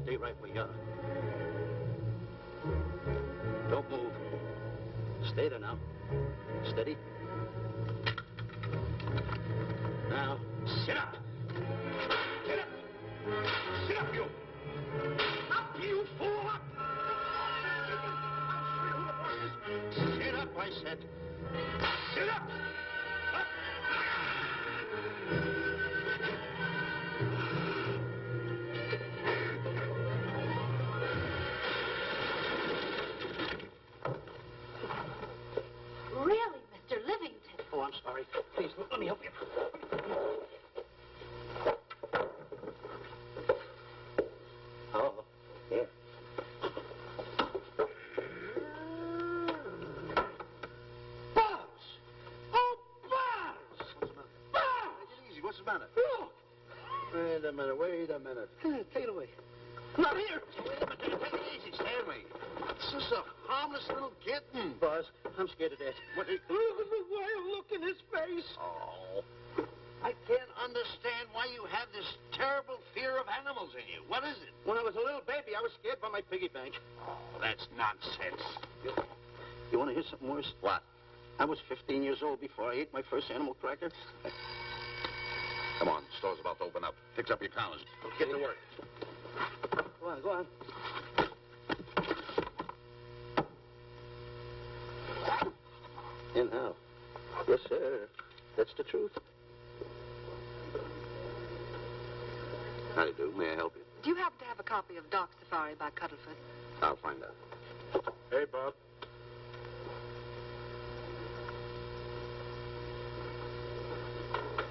Stay right where you are. Don't move. Stay there now. Steady. Now, sit up. Get up. Sit up, you. Up, you fool, up. Sit up, I said. Sit up. Up. Really, Mr. Livington? Oh, I'm sorry. Please, let me help you. Oh, yeah. Buzz! Oh, Buzz! What's the matter? Buzz! Take it easy. What's the matter? Look! Wait a minute. Take it away. Not here. Wait a minute. Take it easy, Stanley. This is a harmless little kitten. Buzz, I'm scared to death. What? Look at the wild look in his face. Oh. I can't understand why you have this terrible fear of animals in you. What is it? When I was a little baby, I was scared by my piggy bank. Oh, that's nonsense. You want to hear something worse? What? I was 15 years old before I ate my first animal cracker. Come on, the store's about to open up. Fix up your counters. Get to work. Go on. In how? Yes, sir. That's the truth. How do you do? May I help you? Do you happen to have a copy of Dark Safari by Cuddlefoot? I'll find out. Hey, Bob.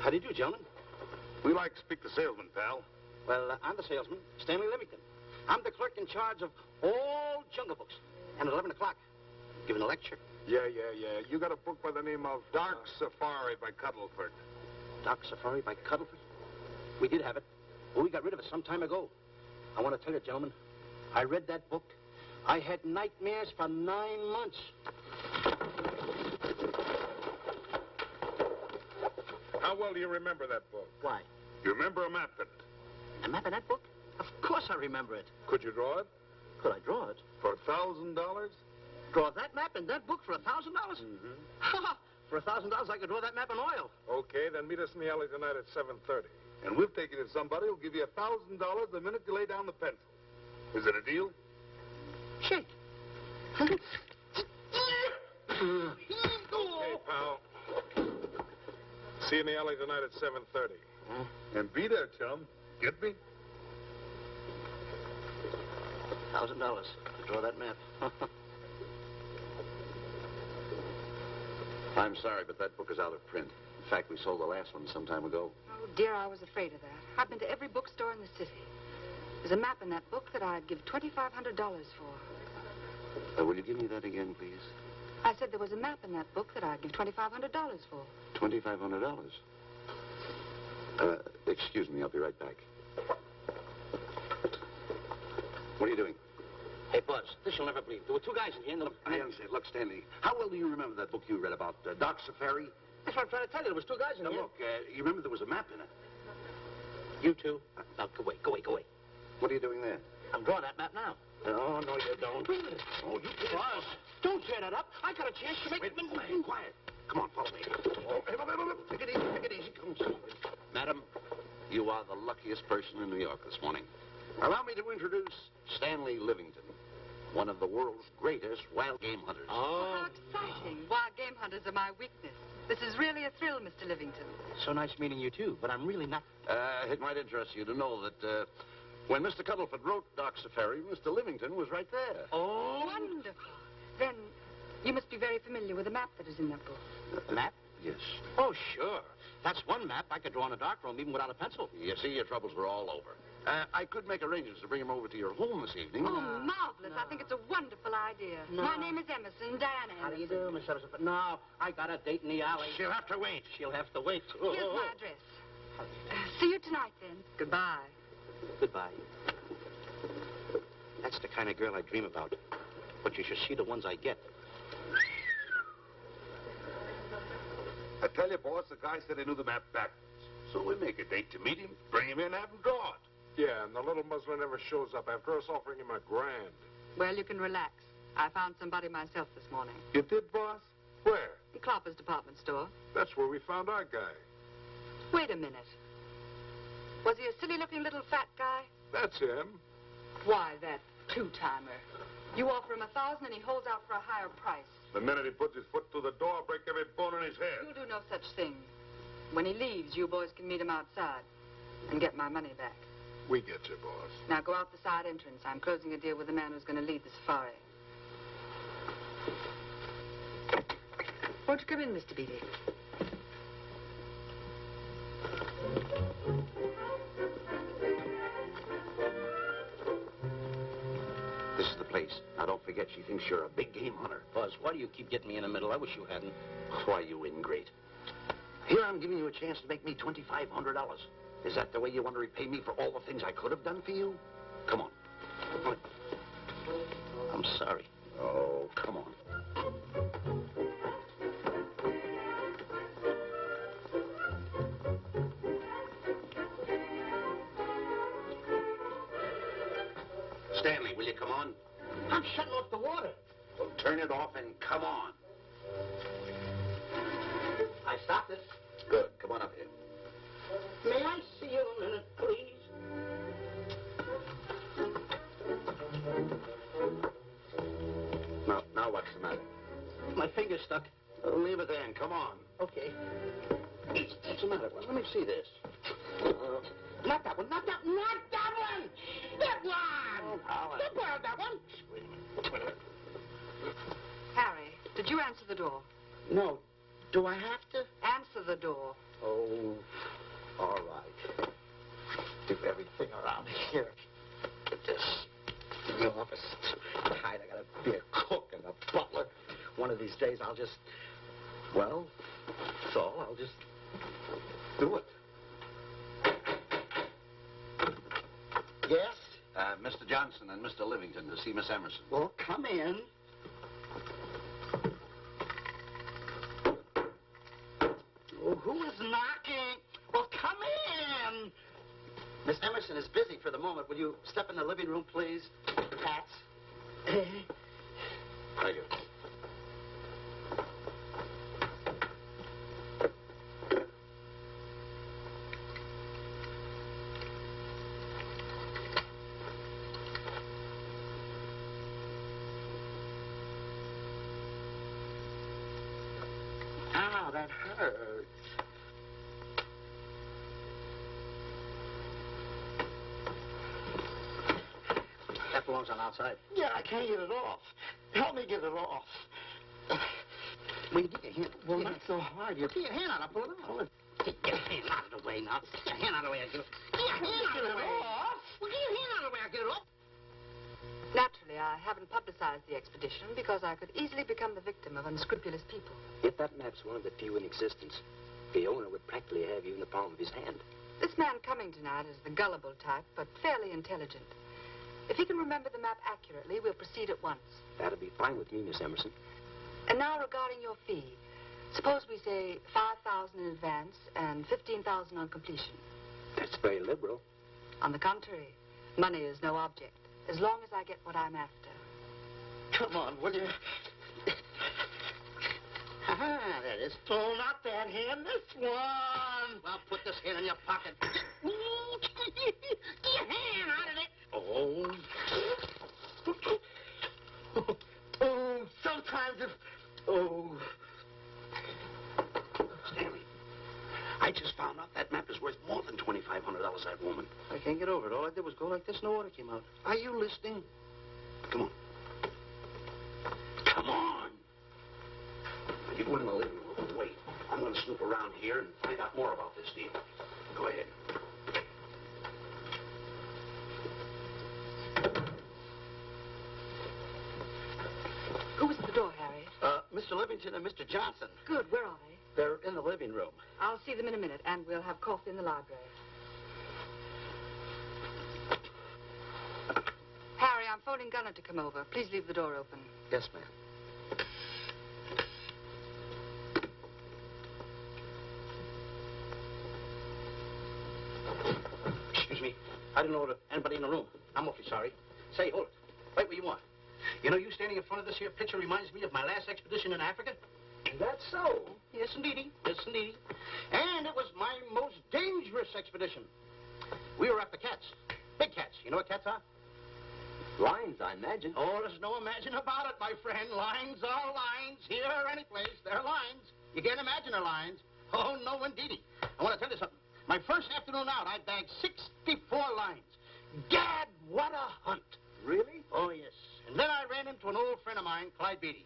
How do you do, gentlemen? We like to speak to salesman, pal. Well, I'm the salesman, Stanley Livington. I'm the clerk in charge of all Jungle Books. And at 11 o'clock, giving a lecture. Yeah. You got a book by the name of Dark Safari by Cuddlefoot. Dark Safari by Cuddlefoot? We did have it. But we got rid of it some time ago. I want to tell you, gentlemen, I read that book. I had nightmares for 9 months. How well do you remember that book? Why? You remember a map in it? A map in that book? Of course I remember it. Could you draw it? Could I draw it? For $1,000? Draw that map in that book for $1,000? Mm-hmm. For $1,000, I could draw that map in oil. Okay, then meet us in the alley tonight at 7:30. And we'll take you to somebody who'll give you $1,000 the minute you lay down the pencil. Is it a deal? Shake. Okay, pal. See you in the alley tonight at 7:30. And be there, chum. Get me? $1,000 to draw that map. I'm sorry, but that book is out of print. In fact, we sold the last one some time ago. Oh, dear, I was afraid of that. I've been to every bookstore in the city. There's a map in that book that I'd give $2,500 for. Will you give me that again, please? I said there was a map in that book that I'd give $2,500 for. $2,500. Excuse me, I'll be right back. What are you doing? Hey, Buzz, this you'll never believe. There were two guys in here and the... I understand. Look, Stanley, how well do you remember that book you read about Dark Safari? That's what I'm trying to tell you. There was two guys in Now, here. look, you remember there was a map in it. You two. Now, go away. What are you doing there? I'm drawing that map now. Oh, no, you don't. Oh, you can't. Buzz, don't tear that up. I got a chance to make... Wait, quiet. Come on, follow me. Oh, hey, take it easy. Come on. Madam, you are the luckiest person in New York this morning. Allow me to introduce Stanley Livington, one of the world's greatest wild game hunters. How exciting. Wild game hunters are my weakness. This is really a thrill, Mr. Livington. So nice meeting you, too, but I'm really not... It might interest you to know that when Mr. Cuddlefoot wrote Dark Safari, Mr. Livington was right there. Oh. Wonderful. Then you must be very familiar with the map that is in that book. The map? Yes. Oh, sure. That's one map I could draw in a darkroom even without a pencil. You see, your troubles were all over. I could make arrangements to bring him over to your home this evening. Oh, marvelous. I think it's a wonderful idea. No. My name is Emerson, Diana Emerson. How do you do, Miss Emerson? But no, I got a date in the alley. She'll have to wait. She'll have to wait. Here's my address. See you tonight, then. Goodbye. Goodbye. That's the kind of girl I dream about. But you should see the ones I get. I tell you, boss, the guy said he knew the map backwards. So we make a date to meet him, bring him in, have him draw it. Yeah, and the little muzzler never shows up after us offering him $1,000. Well, you can relax. I found somebody myself this morning. You did, boss? Where? In Clopper's department store. That's where we found our guy. Wait a minute. Was he a silly-looking little fat guy? That's him. Why, that two-timer. You offer him $1,000 and he holds out for a higher price. The minute he puts his foot through the door, I'll break every bone in his head. You'll do no such thing. When he leaves, you boys can meet him outside and get my money back. We get you, boss. Now go out the side entrance. I'm closing a deal with the man who's going to lead the safari. Won't you come in, Mr. Beatty? This is the place. Now, don't forget, she thinks you're a big game hunter. Buzz, why do you keep getting me in the middle? I wish you hadn't. Why, you ingrate. Here I'm giving you a chance to make me $2,500. Is that the way you want to repay me for all the things I could have done for you? Come on. I'm sorry. Oh, come on. Stanley, will you come on? I'm shutting off the water. Well, turn it off and come on. I stopped it. Good. Come on up here. May I see you a minute, please? Now what's the matter? My finger's stuck. Leave it there and come on. Okay. What's the matter? Well, let me see this. Not that one. Not that one. Not that one. That one. Oh, Don't borrow that one. Wait a minute. Harry, did you answer the door? No. Do I have to? Answer the door. Oh, all right. Do everything around here. Get this. The office is tight. I gotta be a cook and a butler. One of these days I'll just, well, that's all. I'll just do it. Yes? Mr. Johnson and Mr. Livington to see Miss Emerson. Well, come in. Oh, who is knocking? Well, come in. Miss Emerson is busy for the moment. Will you step in the living room, please? Pats. Thank you. Ow, that hurts. That belongs on outside. Yeah, I can't get it off. Help me get it off. Well, you get your hand. Well, not so hard. You get your hand out. I'll pull it out. Get your hand out of the way now. Get your hand out of the way. I'll get it. Get your hand out of the way. Well, get your hand out of the way. I'll get it off. Naturally, I haven't publicized the expedition because I could easily become the victim of unscrupulous people. If that map's one of the few in existence, the owner would practically have you in the palm of his hand. This man coming tonight is the gullible type, but fairly intelligent. If he can remember the map accurately, we'll proceed at once. That'll be fine with me, Miss Emerson. And now regarding your fee. Suppose we say $5,000 in advance and $15,000 on completion. That's very liberal. On the contrary, money is no object, as long as I get what I'm after. Come on, will you? Ah, that is. Oh, not that hand. This one. Well, put this hand in your pocket. Get your hand out of it. Oh. Oh, sometimes if... Oh. Stanley, I just found out that map is worth more than $2,500, that woman. I can't get over it. All I did was go like this and the water came out. Are you listening? Come on. Come on. You go in the living room and wait. I'm going to snoop around here and find out more about this deal. Go ahead. Who was at the door, Harry? Mr. Livington and Mr. Johnson. Good, where are they? They're in the living room. I'll see them in a minute, and we'll have coffee in the library. Harry, I'm phoning Gunner to come over. Please leave the door open. Yes, ma'am. Excuse me. I didn't know anybody in the room. I'm awfully sorry. Say, hold it. Right where you are. You know, you standing in front of this here picture reminds me of my last expedition in Africa. That's so. Yes, indeedy. Yes, indeedy. And it was my most dangerous expedition. We were after cats. Big cats. You know what cats are? Lions, I imagine. Oh, there's no imagine about it, my friend. Lines are lines. Here or any place, they're lines. You can't imagine they're lines. Oh, no, indeedy. I want to tell you something. My first afternoon out, I bagged 64 lines. Gad, what a hunt. Really? Oh, yes. And then I ran into an old friend of mine, Clyde Beatty.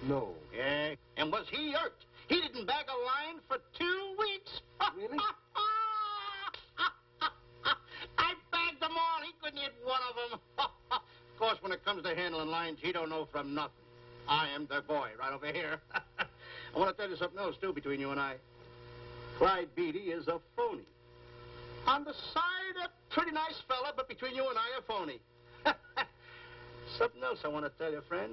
No. Yeah. And was he irked? He didn't bag a line for 2 weeks. Really? I bagged them all. He couldn't hit one of them. Of course, when it comes to handling lines, he don't know from nothing. I am the boy right over here. I want to tell you something else, too, between you and I. Clyde Beatty is a phony. On the side, a pretty nice fella, but between you and I, a phony. Something else I want to tell you, friend.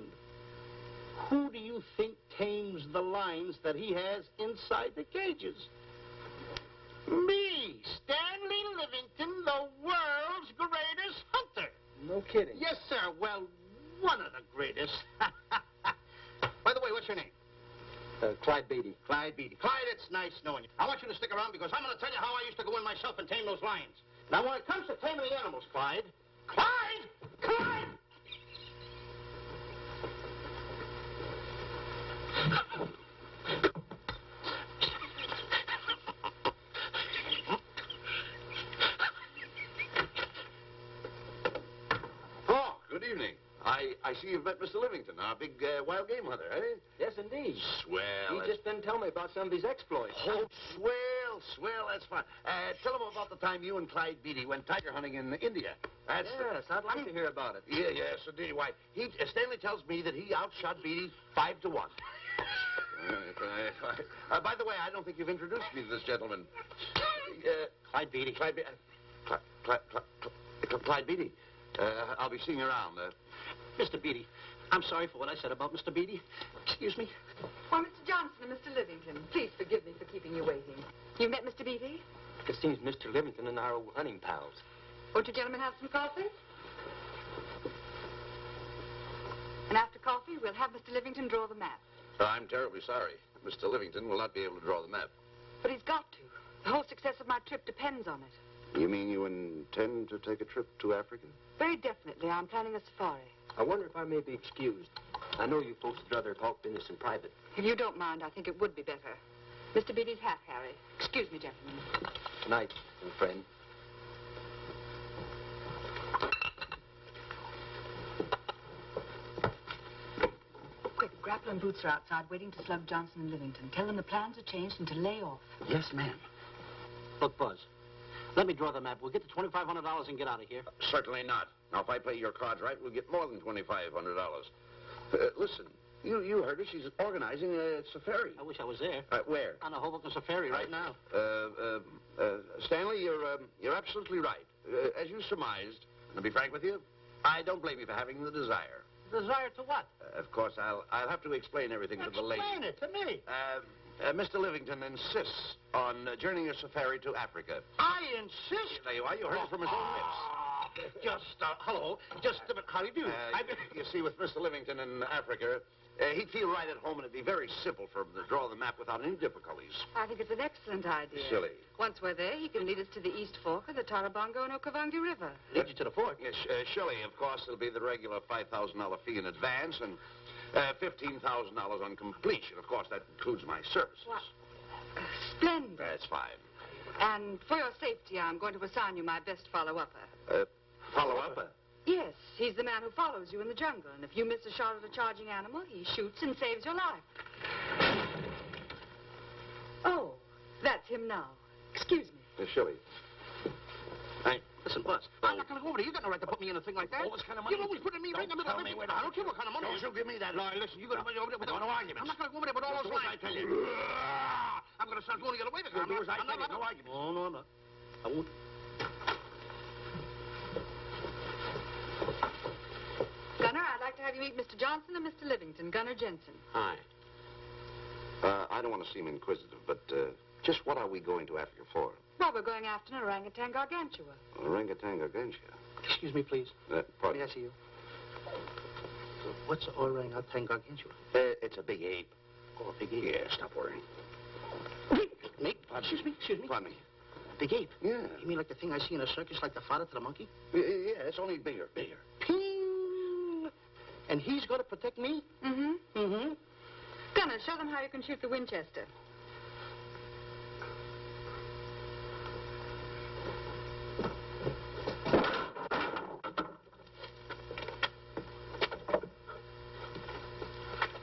Who do you think tames the lines that he has inside the cages? Me, Stanley Livington, the world's greatest hunter. No kidding. Yes, sir. Well, one of the greatest. By the way, what's your name? Clyde Beatty. Clyde Beatty. Clyde, it's nice knowing you. I want you to stick around because I'm going to tell you how I used to go in myself and tame those lions. Now, when it comes to taming the animals, Clyde... Clyde! Clyde! Oh, good evening. I see you've met Mr. Livington, our big wild game hunter, eh? Yes, indeed. Swell. He just didn't tell me about some of his exploits. Oh, swell, that's fine. Tell him about the time you and Clyde Beatty went tiger hunting in India. That's Yes, I'd like to hear about it. Yes, indeed. Why, Stanley tells me that he outshot Beatty 5-1. By the way, I don't think you've introduced me to this gentleman. Clyde Beatty. Clyde Beatty. I'll be seeing you around. Mr. Beatty, I'm sorry for what I said about Mr. Beatty. Excuse me. Why, Mr. Johnson and Mr. Livington, please forgive me for keeping you waiting. You met Mr. Beatty? It seems Mr. Livington and I are hunting pals. Won't you gentlemen have some coffee? And after coffee, we'll have Mr. Livington draw the map. I'm terribly sorry. Mr. Livington will not be able to draw the map. But he's got to. The whole success of my trip depends on it. You mean you intend to take a trip to Africa? Very definitely. I'm planning a safari. I wonder if I may be excused. I know you folks would rather talk business in private. If you don't mind, I think it would be better. Mr. Beatty's hat, Harry. Excuse me, gentlemen. Good night, old friend. Quick, Grapple and Boots are outside waiting to slug Johnson and Livington. Tell them the plans are changed and to lay off. Yes, ma'am. Look, Buzz, let me draw the map. We'll get the $2,500 and get out of here. Certainly not. Now, if I play your cards right, we'll get more than $2,500. Listen, you heard her. She's organizing a safari. I wish I was there. Where? On a Hoboken safari right now. Stanley, you're absolutely right. As you surmised, and to be frank with you, I don't blame you for having the desire. Desire to what? Of course, I'll have to explain everything to the lady. Explain it to me. Mr. Livington insists on journeying a safari to Africa. I insist. There you are. You heard it from his own lips. Hello. Just a minute. How do you do? You see, with Mr. Livington in Africa, he'd feel right at home, and it'd be very simple for him to draw the map without any difficulties. I think it's an excellent idea. Silly. Once we're there, he can lead us to the East Fork of the Tarabongo and Okavango River. Lead you to the fort. Yes, Shelley, of course, it'll be the regular $5,000 fee in advance and $15,000 on completion. Of course, that includes my services. What? Splendid. That's fine. And for your safety, I'm going to assign you my best follow-upper. Follow-up? Yes, he's the man who follows you in the jungle. And if you miss a shot at a charging animal, he shoots and saves your life. Oh, that's him now. Excuse me. Shelley. Hey, listen, Buzz. I'm not going to go over there. You got no right to put me in a thing like that. All this kind of money. You're always putting me right in the middle of everything. I don't care what kind of money. Don't you give me that. No, listen, you're going to put me over there with no arguments. I'm not going to go over there with all those lines. I tell you. I'm going to start going to get away with it. You'll do as I tell you. No arguments. No, I'm not. I won't. Gunner, I'd like to have you meet Mr. Johnson and Mr. Livington, Gunner Jensen. Hi. I don't want to seem inquisitive, but just what are we going to Africa for? Well, we're going after an orangutan gargantua. Orangutan gargantua. Excuse me, please. Pardon? May I see you? What's orangutan gargantua? It's a big ape. Oh, a big ape. Yeah, stop worrying. Nick, excuse me. Pardon me. A big ape? Yeah. You mean like the thing I see in a circus, like the fodder to the monkey? Yeah, it's only bigger. Ping! And he's going to protect me? Mm-hmm. Mm-hmm. Gunner, show them how you can shoot the Winchester.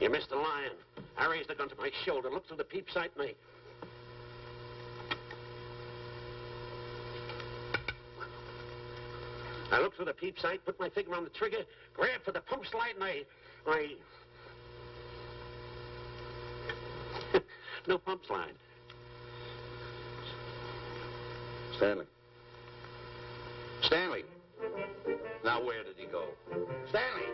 You missed the lion. I raised the gun to my shoulder, looked through the peep sight, and I looked through the peep sight, put my finger on the trigger, grabbed for the pump slide, and I... No pump slide. Stanley. Stanley. Now, where did he go? Stanley!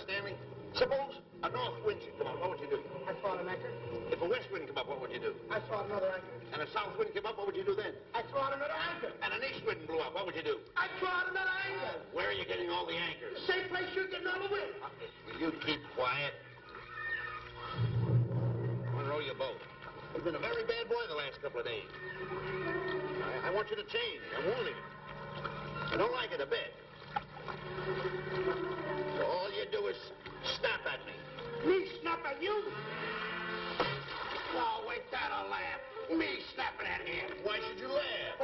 Stanley, suppose a north wind should come up, what would you do? I thought an anchor. If a west wind come up, what would you do? I thought another anchor. And a south wind came up, what would you do then? I throw out another anchor. And an east wind blew up, what would you do? I throw out another anchor. Where are you getting all the anchors? Same place you're getting all the wind. Will you keep quiet? Unroll your boat. You've been a very bad boy the last couple of days. I want you to change. I'm warning you. I don't like it a bit. So all you do is snap at me. Me snap at you? Oh, wait, that'll laugh. Me snapping at him. Why should you laugh?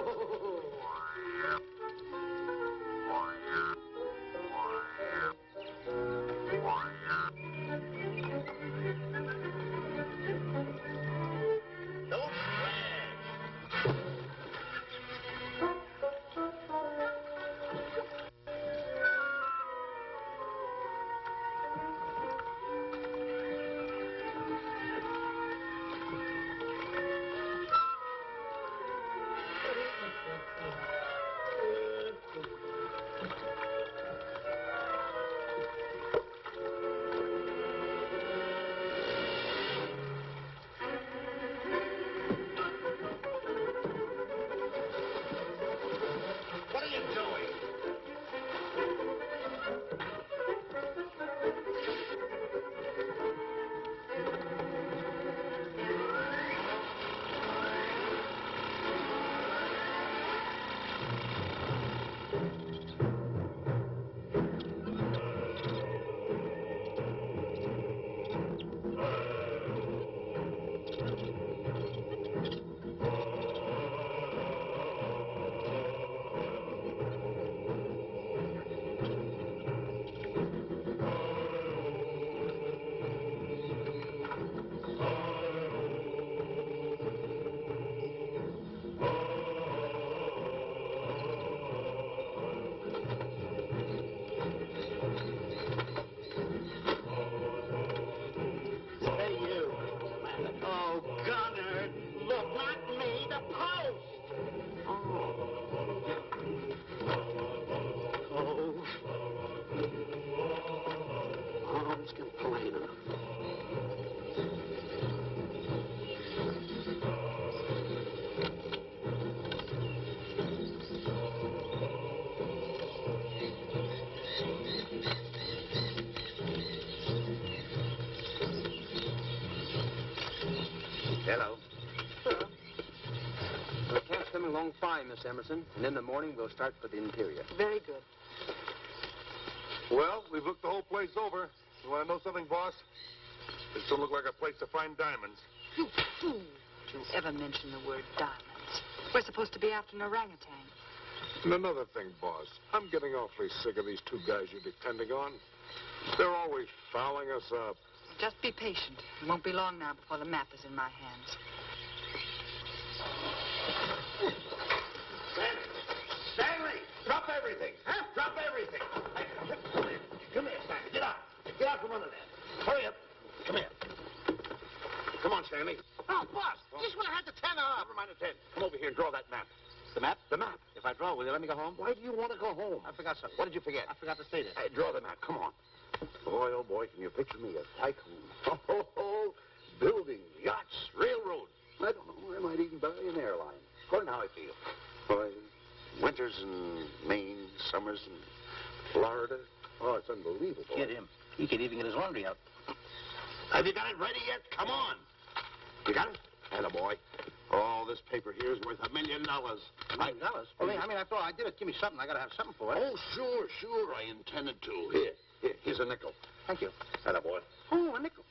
Don't brag. Emerson, and in the morning we'll start for the interior. Very good. Well, we've looked the whole place over. You want to know something, boss? This don't look like a place to find diamonds. You fool. Don't you ever mention the word diamonds. We're supposed to be after an orangutan. And another thing, boss. I'm getting awfully sick of these two guys you're depending on. They're always fouling us up. Just be patient. It won't be long now before the map is in my hands. Stanley! Drop everything! Huh? Drop everything! Come here, Stanley. Get out. Get out from under there. Hurry up. Come here. Come on, Stanley. Oh, boss, just when I had the 10 off. Never mind the 10. Come over here and draw that map. The map? The map. If I draw, will you let me go home? Why do you want to go home? I forgot something. What did you forget? I forgot to say this. Hey, draw the map. Come on. Boy, oh, boy, can you picture me a tycoon? Oh, buildings, yachts, railroads. I don't know. I might even buy an airline. According to how I feel. Boy, winters in Maine, summers in Florida. Oh, it's unbelievable. Get him. He could even get his laundry out. Have you got it ready yet? Come on. You got it? Attaboy. Oh, this paper here is worth $1 million. $1 million? Well, I mean, after all, I did it. Give me something. I got to have something for it. Oh, sure. I intended to. Here's a nickel. Thank you. Attaboy. Oh, a nickel.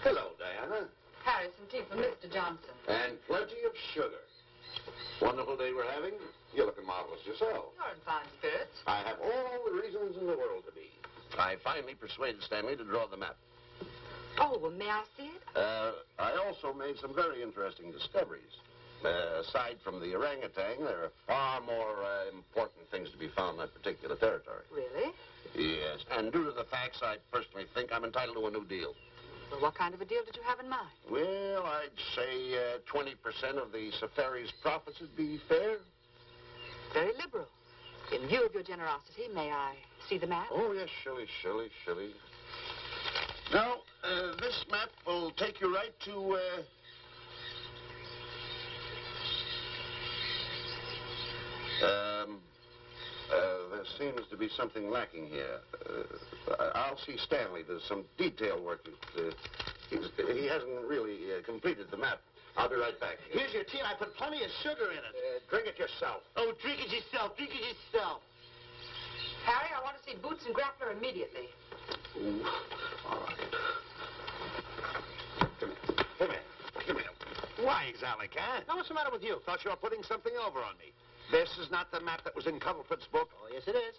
Hello, Diana. Harry, some tea for Mr. Johnson. And plenty of sugar. Wonderful day we're having. You're looking marvelous yourself. You're in fine spirits. I have all the reasons in the world to be. I finally persuaded Stanley to draw the map. Oh, well, may I see it? I also made some very interesting discoveries. Aside from the orangutan, there are far more important things to be found in that particular territory. Really? Yes, and due to the facts, I personally think I'm entitled to a new deal. Well, what kind of a deal did you have in mind? Well, I'd say 20% of the safari's profits would be fair. Very liberal. In view of your generosity, may I see the map? Oh, yes, Shirley. Now, this map will take you right to, there seems to be something lacking here. I'll see Stanley. There's some detail work. He hasn't really completed the map. I'll be right back. Here's your tea, and I put plenty of sugar in it. Drink it yourself. Oh, drink it yourself. Harry, I want to see Boots and Grappler immediately. Ooh, all right. Come here. Why, Alec, huh? Now, what's the matter with you? Thought you were putting something over on me. This is not the map that was in Cuddlefoot's book. Oh, yes, it is.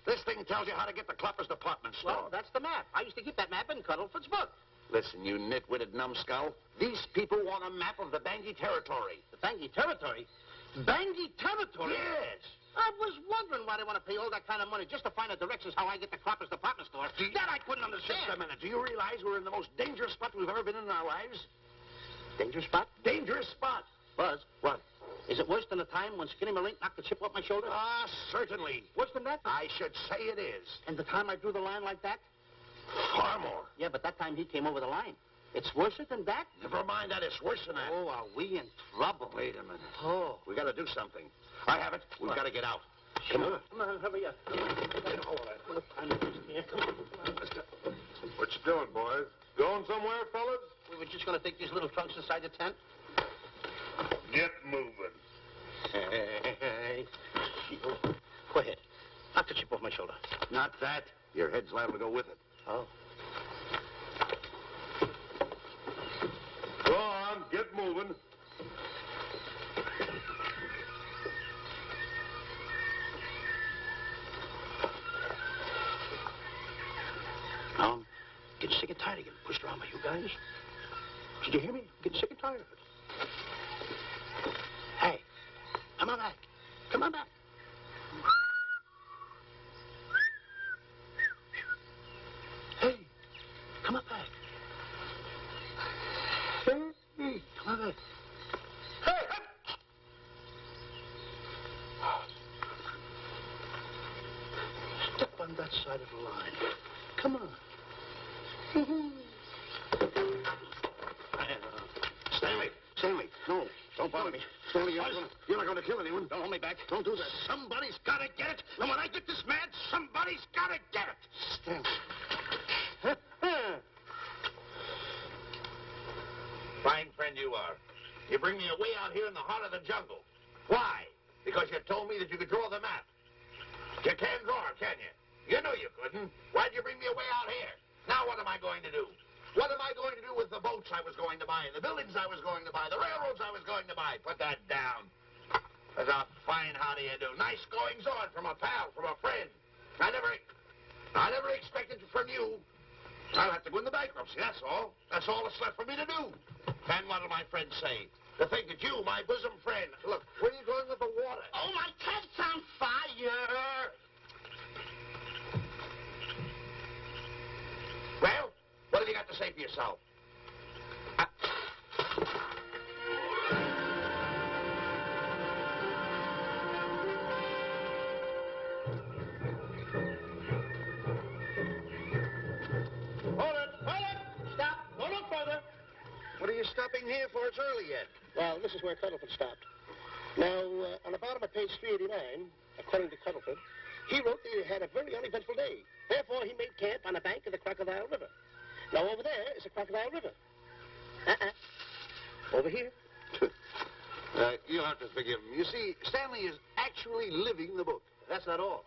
This thing tells you how to get to Clapper's department store. Well, that's the map. I used to keep that map in Cuddlefoot's book. Listen, you nitwitted numbskull. These people want a map of the Bangui territory. The Bangui territory? Bangui territory? Yes. I was wondering why they want to pay all that kind of money just to find the directions how I get to Clapper's department store. That I couldn't understand. Just a minute. Do you realize we're in the most dangerous spot we've ever been in our lives? Dangerous spot? Dangerous spot. Buzz. What? Is it worse than the time when Skinny Malink knocked the chip off my shoulder? Ah, certainly. Worse than that? I should say it is. And the time I drew the line like that? Far more. Yeah, but that time he came over the line. It's worse than that? Never mind that. It's worse than that. Oh, are we in trouble? Wait a minute. Oh. We got to do something. I have it. We've got to get out. Come on. Come on, hurry up. Get hold of that. Come on. Let's go. What you doing, boys? Going somewhere, fellas? We were just going to take these little trunks inside the tent. Get moving. Hey. Go ahead. Knock the chip off my shoulder. Not that. Your head's liable to go with it. Oh. Go on, get moving. Now I'm getting sick and tired of getting pushed around by you guys. Did you hear me? I'm getting sick and tired of it. Hey, come on back. Come on back. Hey, come on back. Hey, come on back. Hey! Step on that side of the line. Come on. Stanley, no. Don't bother me. Stanley, you're not going to kill anyone. Don't hold me back. Don't do that. Somebody's got to get it. And when I get this mad, somebody's got to get it. Stanley. Fine friend you are. You bring me away out here in the heart of the jungle. Why? Because you told me that you could draw the map. You can't draw, can you? You knew you couldn't. Why'd you bring me away out here? Now what am I going to do? What am I going to do with the boats I was going to buy, the buildings I was going to buy, the railroads I was going to buy? Put that down. That's a fine how do you do. Nice goings on from a pal, from a friend. I never expected from you. I'll have to go into bankruptcy, that's all. That's all that's left for me to do. And what'll my friends say? To think that you, my bosom friend... Look, where are you going with the water? Oh, my cat's on fire! Well, what have you got to say for yourself? Hold it! Stop! Go no further! What are you stopping here for? It's early yet. Well, this is where Cuddlefoot stopped. Now, on the bottom of page 389, according to Cuddlefoot, he wrote that he had a very uneventful day. Therefore, he made camp on the bank of the Crocodile River. Now, over there is the Crocodile River. Over here. You'll have to forgive him. You see, Stanley is actually living the book. That's not all.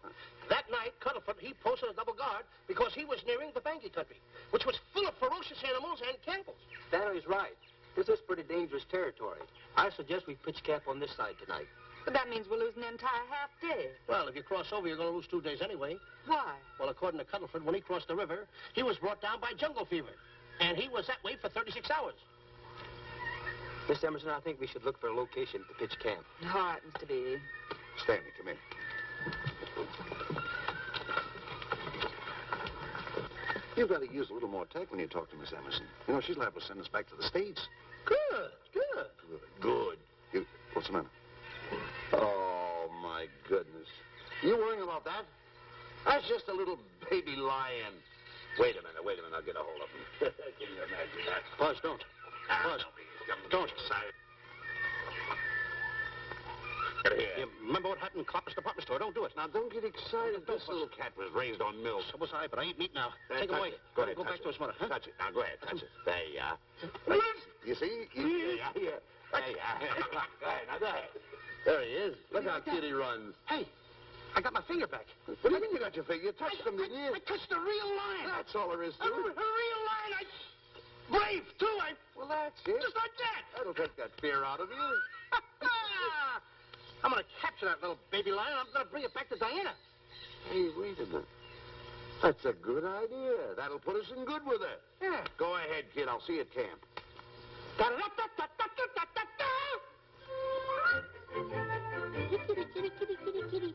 That night, Cuddlefoot, he posted a double guard because he was nearing the Banky country, which was full of ferocious animals and cannibals. Stanley's right. This is pretty dangerous territory. I suggest we pitch camp on this side tonight. But that means we're losing an entire half day. Well, if you cross over, you're going to lose 2 days anyway. Why? Well, according to Cuddlefoot, when he crossed the river, he was brought down by jungle fever. And he was that way for 36 hours. Miss Emerson, I think we should look for a location to pitch camp. All right, Mr. Beebe. Stanley, come in. You've got to use a little more tact when you talk to Miss Emerson. You know, she's liable to send us back to the States. Good. What's the matter? Oh, my goodness. You worrying about that? That's just a little baby lion. Wait a minute. I'll get a hold of him. Can you imagine that? Buzz, don't. Buzz, don't. Get here. You remember what happened in Copper's department store? Don't do it. Now, don't get excited. This little cat was raised on milk. So was I, but I ain't meat now. Take him Touch away. it. Go ahead, Go touch back it. to his mother. Huh? Touch it. Now, go ahead. Touch it. There you are. You see? There you are. There you are. Go ahead. Now, go ahead. There he is. Look how cute he runs. Hey, I got my finger back. What do you mean you got your finger? You touched him, didn't you? I touched a real lion. That's all there is to A it. real lion. Brave, too. Well, that's it. Just like that. That'll take that fear out of you. I'm going to capture that little baby lion. I'm going to bring it back to Diana. Hey, wait a minute. That's a good idea. That'll put us in good with her. Yeah. Go ahead, kid. I'll see you at camp. Kitty, kitty, kitty, kitty, kitty.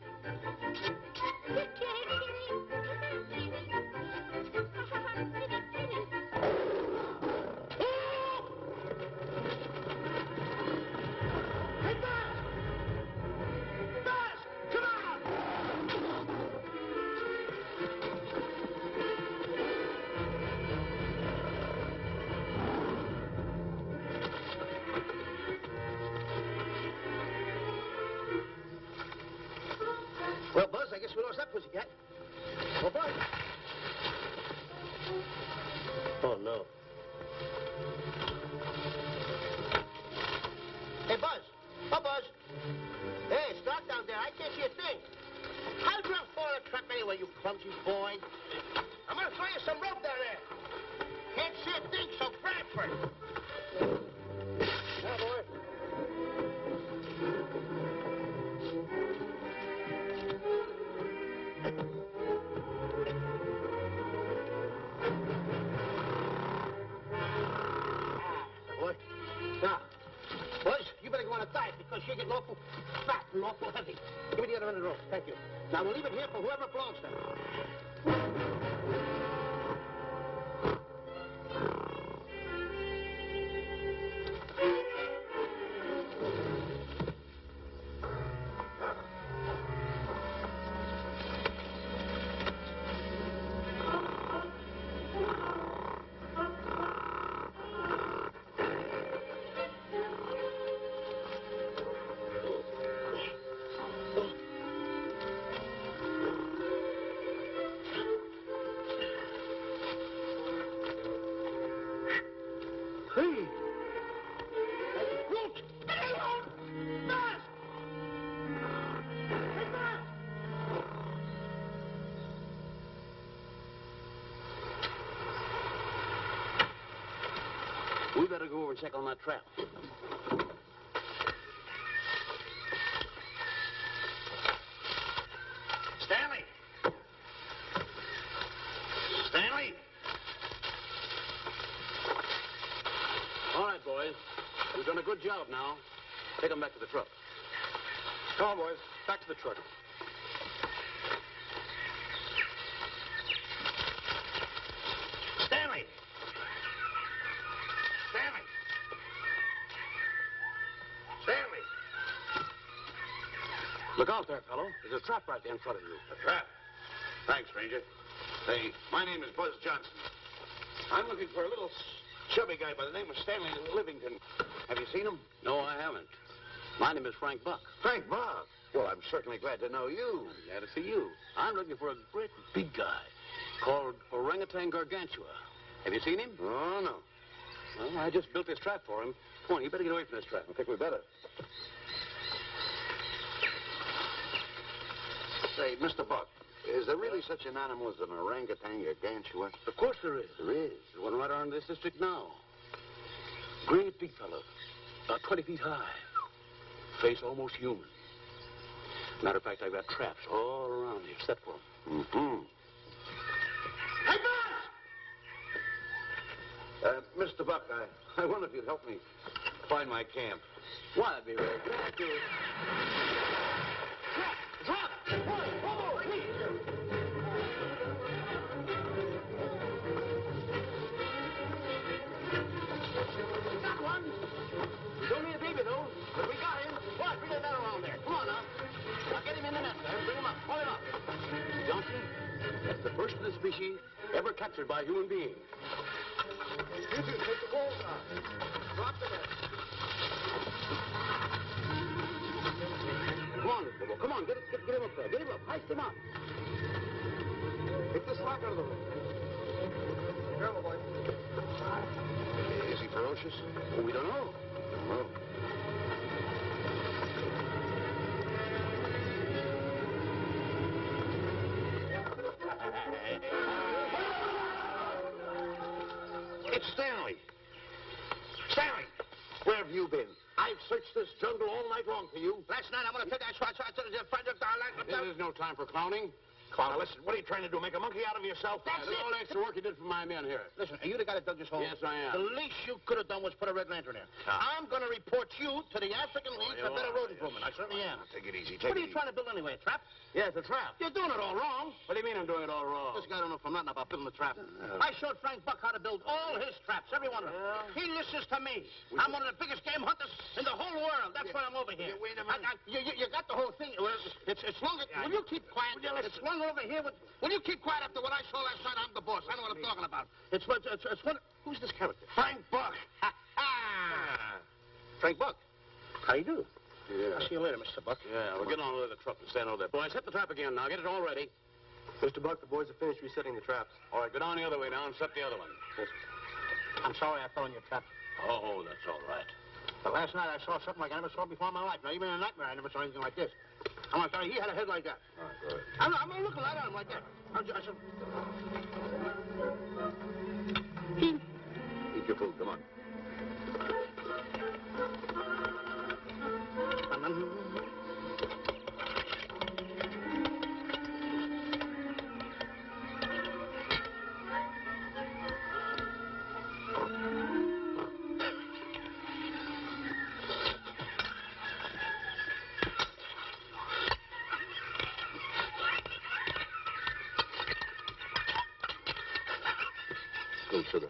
Well, Buzz, I guess we lost that pussycat. Well, Buzz. Oh, no. Hey, Buzz. Oh, Buzz. Hey, it's dark down there. I can't see a thing. How'd you fall in a trap anyway, you clumsy boy? I'm going to throw you some rope down there. Can't see a thing, so grab for it. Now, boy. Boy. Now, boys, you better go on a diet because you're getting awful fat and awful heavy. Give me the other end of the rope. Thank you. Now, we'll leave it here for whoever belongs to it. Hey! Root! Get alone! Buzz! We better go over and check on that trap. Stanley! Stanley! All right, boys. We've done a good job now. Take them back to the truck. Come on, boys. Back to the truck. Stanley! Stanley! Stanley! Look out there, fellow. There's a trap right there in front of you. A trap? Thanks, stranger. Say, my name is Buzz Johnson. I'm looking for a little chubby guy by the name of Stanley Livington. Have you seen him? No, I haven't. My name is Frank Buck. Frank Buck? Well, I'm certainly glad to know you. Glad to see you. I'm looking for a great big guy called Orangutan Gargantua. Have you seen him? Oh, no. Well, I just built this trap for him. Come on, you better get away from this trap. I think we better. Say, Mr. Buck, is there really such an animal as an orangutan gargantua? Of course there is. There is? There's one right around this district now. Great big fellow. About 20 feet high. Face almost human. Matter of fact, I've got traps all around here set for him. Mm-hmm. Hey, Buzz! Mr. Buck, I wonder if you'd help me find my camp. Why, I'd be very glad to. Trap! Trap! Whoa, please! Got one! We don't need a baby, though, but we got him. Why, bring that around there. Come on, now. Now, get him in the net there. Bring him up. Hold him up. Johnson, that's the first of the species ever captured by a human being. You two, take the balls out. Drop the net. Come on, Mr. Bull. Come on, get him up there. Get him up. Heist him up. Take the slack out of the room. Careful, boy. Is he ferocious? Oh, we don't know. Don't know. It's Stanley. Stanley, where have you been? I've searched this jungle all night long for you. Last night, I'm going to take that shot. This is no time for clowning. Come on, listen, what are you trying to do, make a monkey out of yourself? That's it. All the extra work you did for my men here. Listen, are you the guy that dug this hole? Yes, I am. The least you could have done was put a red lantern there. I'm going to report you to the African League for better road improvement. I certainly am. Take it easy, What are you trying to build anyway, a trap? Yeah, it's a trap. You're doing it all wrong. What do you mean I'm doing it all wrong? This guy don't know from nothing about building a trap. I showed Frank Buck how to build all his traps, every one of them. He listens to me. I'm one of the biggest game hunters in the whole world. That's why I'm over here. Wait a minute. You got the whole thing. It's longer. Will you keep quiet? It's longer over here. Will you keep quiet after what I saw last night? I'm the boss. I know what I'm talking about. It's one. Who's this character? Frank Buck. Frank Buck. How do you do? Yeah. I'll see you later, Mr. Buck. Yeah, we're getting on with the truck and stand over there. Boys, hit the trap again now. Get it all ready. Mr. Buck, the boys have finished resetting the traps. All right, go down the other way now and set the other one. Yes, sir. I'm sorry I fell in your trap. Oh, that's all right. But last night I saw something like I never saw before in my life. Now, even in a nightmare, I never saw anything like this. I'm going to tell you, he had a head like that. All right, go ahead. I'm looking right at him like that. I said... Eat your food, come on. Good sugar.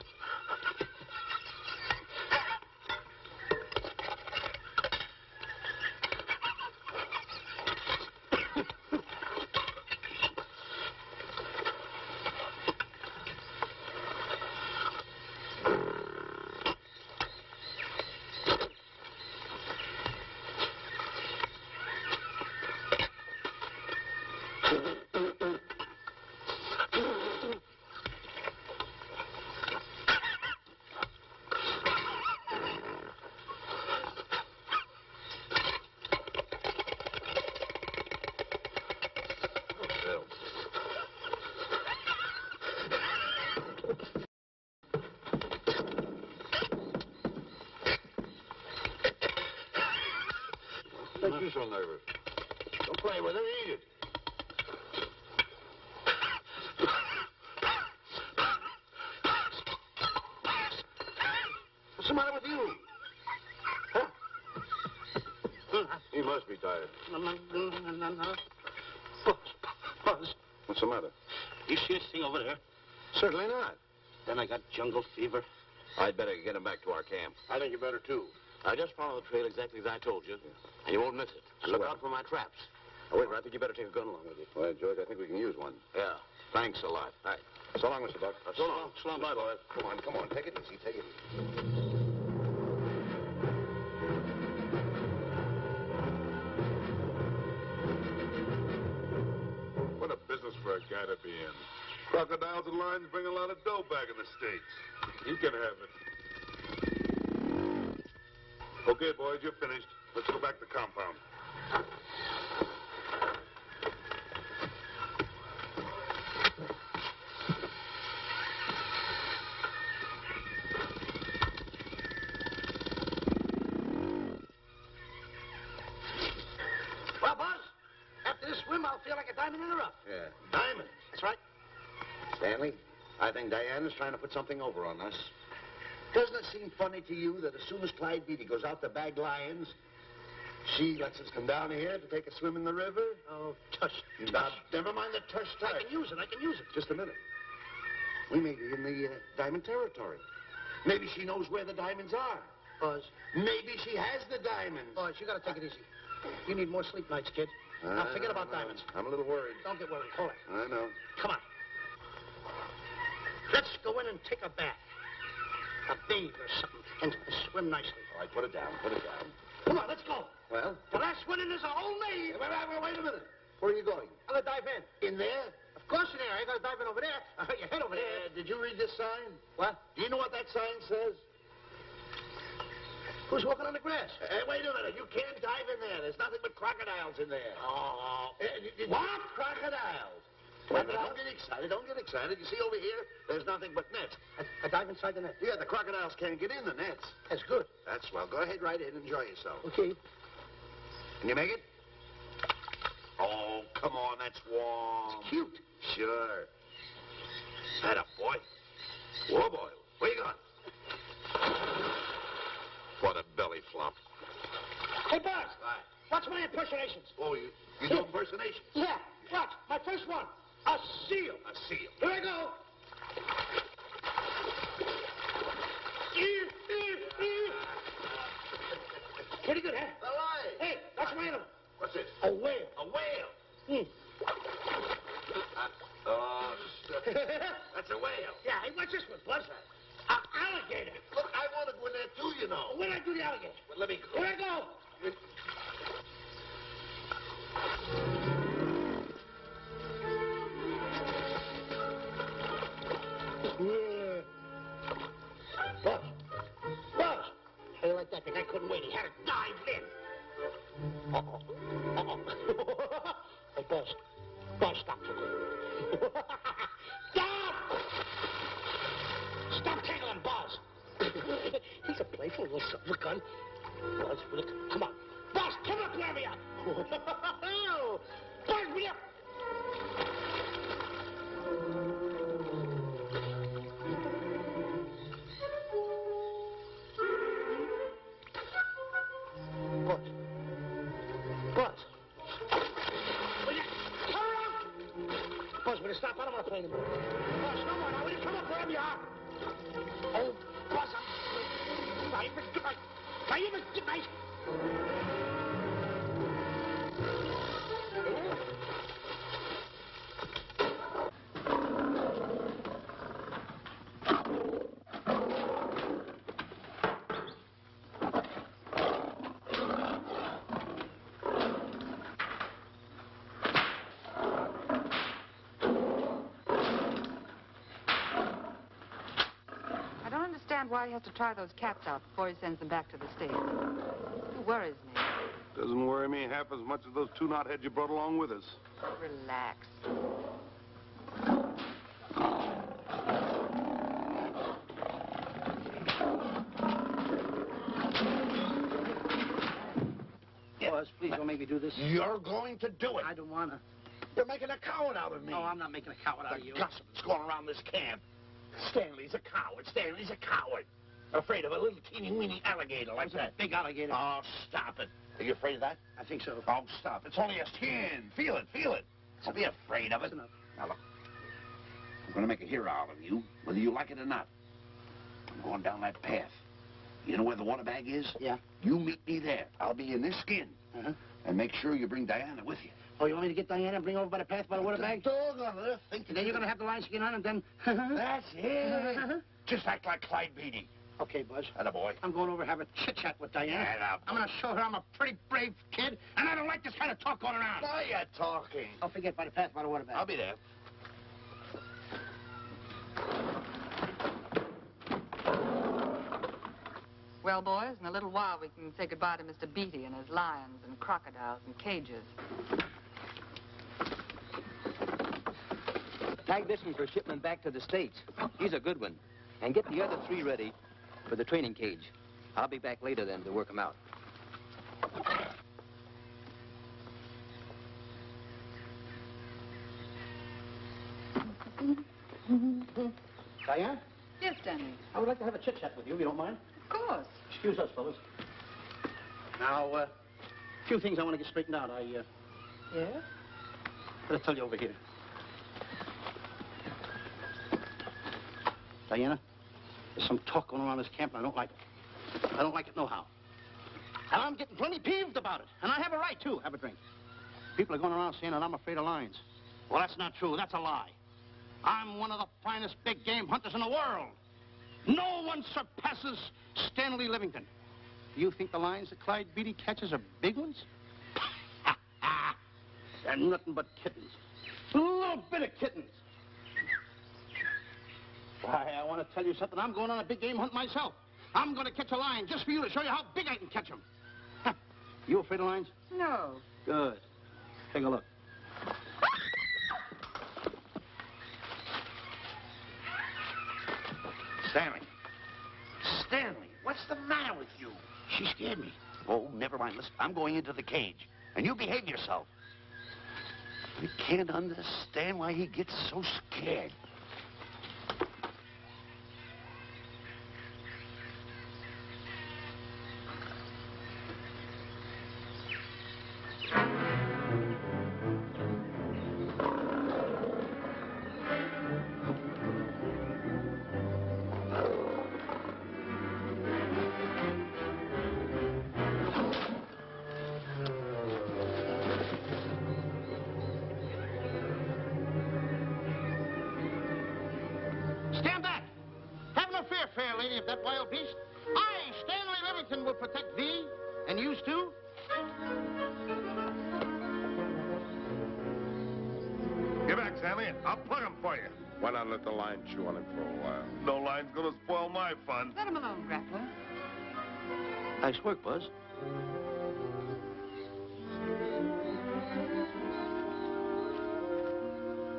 you so nervous? Don't play with it. Eat it. What's the matter with you? Huh? He must be tired. Buzz. What's the matter? You see this thing over there? Certainly not. Then I got jungle fever. I'd better get him back to our camp. I think you better, too. I just follow the trail exactly as I told you, and you won't miss it. And look out for my traps. Now, wait, I think you better take a gun along with you. Well, George, I think we can use one. Yeah. Thanks a lot. All right. So long, Mr. Buck. So long. So long, Bye, Mr. boys. Come on. Take it easy. Take it easy. What a business for a guy to be in. Crocodiles and lions bring a lot of dough back in the States. You can have it. Okay, boys, you're finished. Let's go back to the compound. Well, Buzz, after this swim, I'll feel like a diamond in the rough. Yeah. Diamond. That's right. Stanley, I think Diana's trying to put something over on us. Doesn't it seem funny to you that as soon as Clyde Beatty goes out to bag lions, she lets us come down here to take a swim in the river? Oh, tush. Now, never mind the tush. I can use it. Just a minute. We may be in the diamond territory. Maybe she knows where the diamonds are. Buzz. Maybe she has the diamonds. Buzz, you gotta take it easy. You need more sleep nights, kid. Now, forget about diamonds. I'm a little worried. Don't get worried. Hold it. I know. Come on. Let's go in and take a bath. A bathe or something. And swim nicely. All right, put it down. Come on, let's go. Well? The last one in is a whole maid. Wait a minute. Where are you going? I'm gonna dive in. In there? Of course in there. I ain't gonna dive in over there. I'll hurt your head over there. Did you read this sign? What? Do you know what that sign says? Who's walking on the grass? Wait a minute. You can't dive in there. There's nothing but crocodiles in there. Oh. What? Crocodiles? Wait a minute. Don't get excited. You see over here, there's nothing but nets. I dive inside the net. Yeah, the crocodiles can't get in the nets. That's good. That's swell. Go ahead right in. Enjoy yourself. Okay. Can you make it? Oh, come on. That's warm. It's cute. Sure. Atta boy. Whoa, boy. Where you going? What a belly flop. Hey, Buzz. Watch my impersonations. Oh, you do impersonations? Yeah. Watch. My first one. A seal. A seal. Here I go. Pretty good, huh? The lion. Hey, that's my animal. What's this? A whale. A whale. Oh, that's a whale. Yeah, hey, what's this one, Buzz? An alligator. Look, I want to go in there too, you know. Where'd I do the alligator? Well, let me go. Here I go. Yeah. Buzz. Buzz. How do you like that? The guy couldn't wait. He had to dive in. Uh-oh. Hey, Buzz. Buzz, stop. Stop! Stop tickling Buzz. He's a playful little son of a gun. Buzz, will you... Come on. Buzz, come up, wherever you are. Buzz, will you... Buzz. Buzz. Will you... Turn around! Buzz, will you stop? I don't want to play anymore. Buzz, no more. Now, will you come up wherever you are? Oh, Buzz, I'm... Not even tonight. Not even tonight. I don't understand why he has to try those cats out before he sends them back to the States. It worries me. Doesn't worry me half as much as those two knotheads you brought along with us. Relax. Yeah, Buzz, please don't make me do this. You're going to do it. I don't want to. You're making a coward out of me. No, I'm not making a coward out of you. The gossip that's going around this camp. Stanley's a coward. Stanley's a coward. Afraid of a little teeny-weeny alligator like that. Big alligator. Oh, stop it. Are you afraid of that? I think so. Oh, stop. It's only a skin. Feel it, feel it. Don't be afraid of it. That's enough. Now, look. I'm going to make a hero out of you, whether you like it or not. I'm going down that path. You know where the water bag is? Yeah. You meet me there. I'll be in this skin. Uh-huh. And make sure you bring Diana with you. Oh, you want me to get Diana and bring her over by the path by the water bag? Dog on earth. And then you're going to have the lion skin on and then... That's it. Just act like Clyde Beatty. Okay, Buzz. Attaboy. I'm going over to have a chit-chat with Diana. Attaboy. I'm going to show her I'm a pretty brave kid, and I don't like this kind of talk going around. Now you're talking. Don't forget by the path by the water bag. I'll be there. Well, boys, in a little while we can say goodbye to Mr. Beatty and his lions and crocodiles and cages. Tag this one for shipment back to the States. He's a good one. And get the other 3 ready for the training cage. I'll be back later then to work them out. Diane, Yes, Stanley. I would like to have a chit-chat with you, if you don't mind. Of course. Excuse us, fellas. Now, a few things I want to get straightened out. Yes? Better tell you over here. Diana, there's some talk going around this camp, and I don't like it. I don't like it nohow. And I'm getting plenty peeved about it. And I have a right, too. Have a drink. People are going around saying that I'm afraid of lions. Well, that's not true. That's a lie. I'm one of the finest big game hunters in the world. No one surpasses Stanley Livington. You think the lions that Clyde Beatty catches are big ones? They're nothing but kittens. A little bit of kittens. Why, I want to tell you something. I'm going on a big game hunt myself. I'm going to catch a lion just for you to show you how big I can catch him. You afraid of lions? No. Good. Take a look. Stanley. Stanley, what's the matter with you? She scared me. Oh, never mind. Listen, I'm going into the cage. And you behave yourself. I can't understand why he gets so scared. Stand back. Have no fear, fair lady of that wild beast. I, Stanley Livington, will protect thee, and yous too. Get back, Stanley. I'll plug him for you. Why not let the lion chew on him for a while? No line's gonna spoil my fun. Let him alone, Grappler. Nice work, Buzz.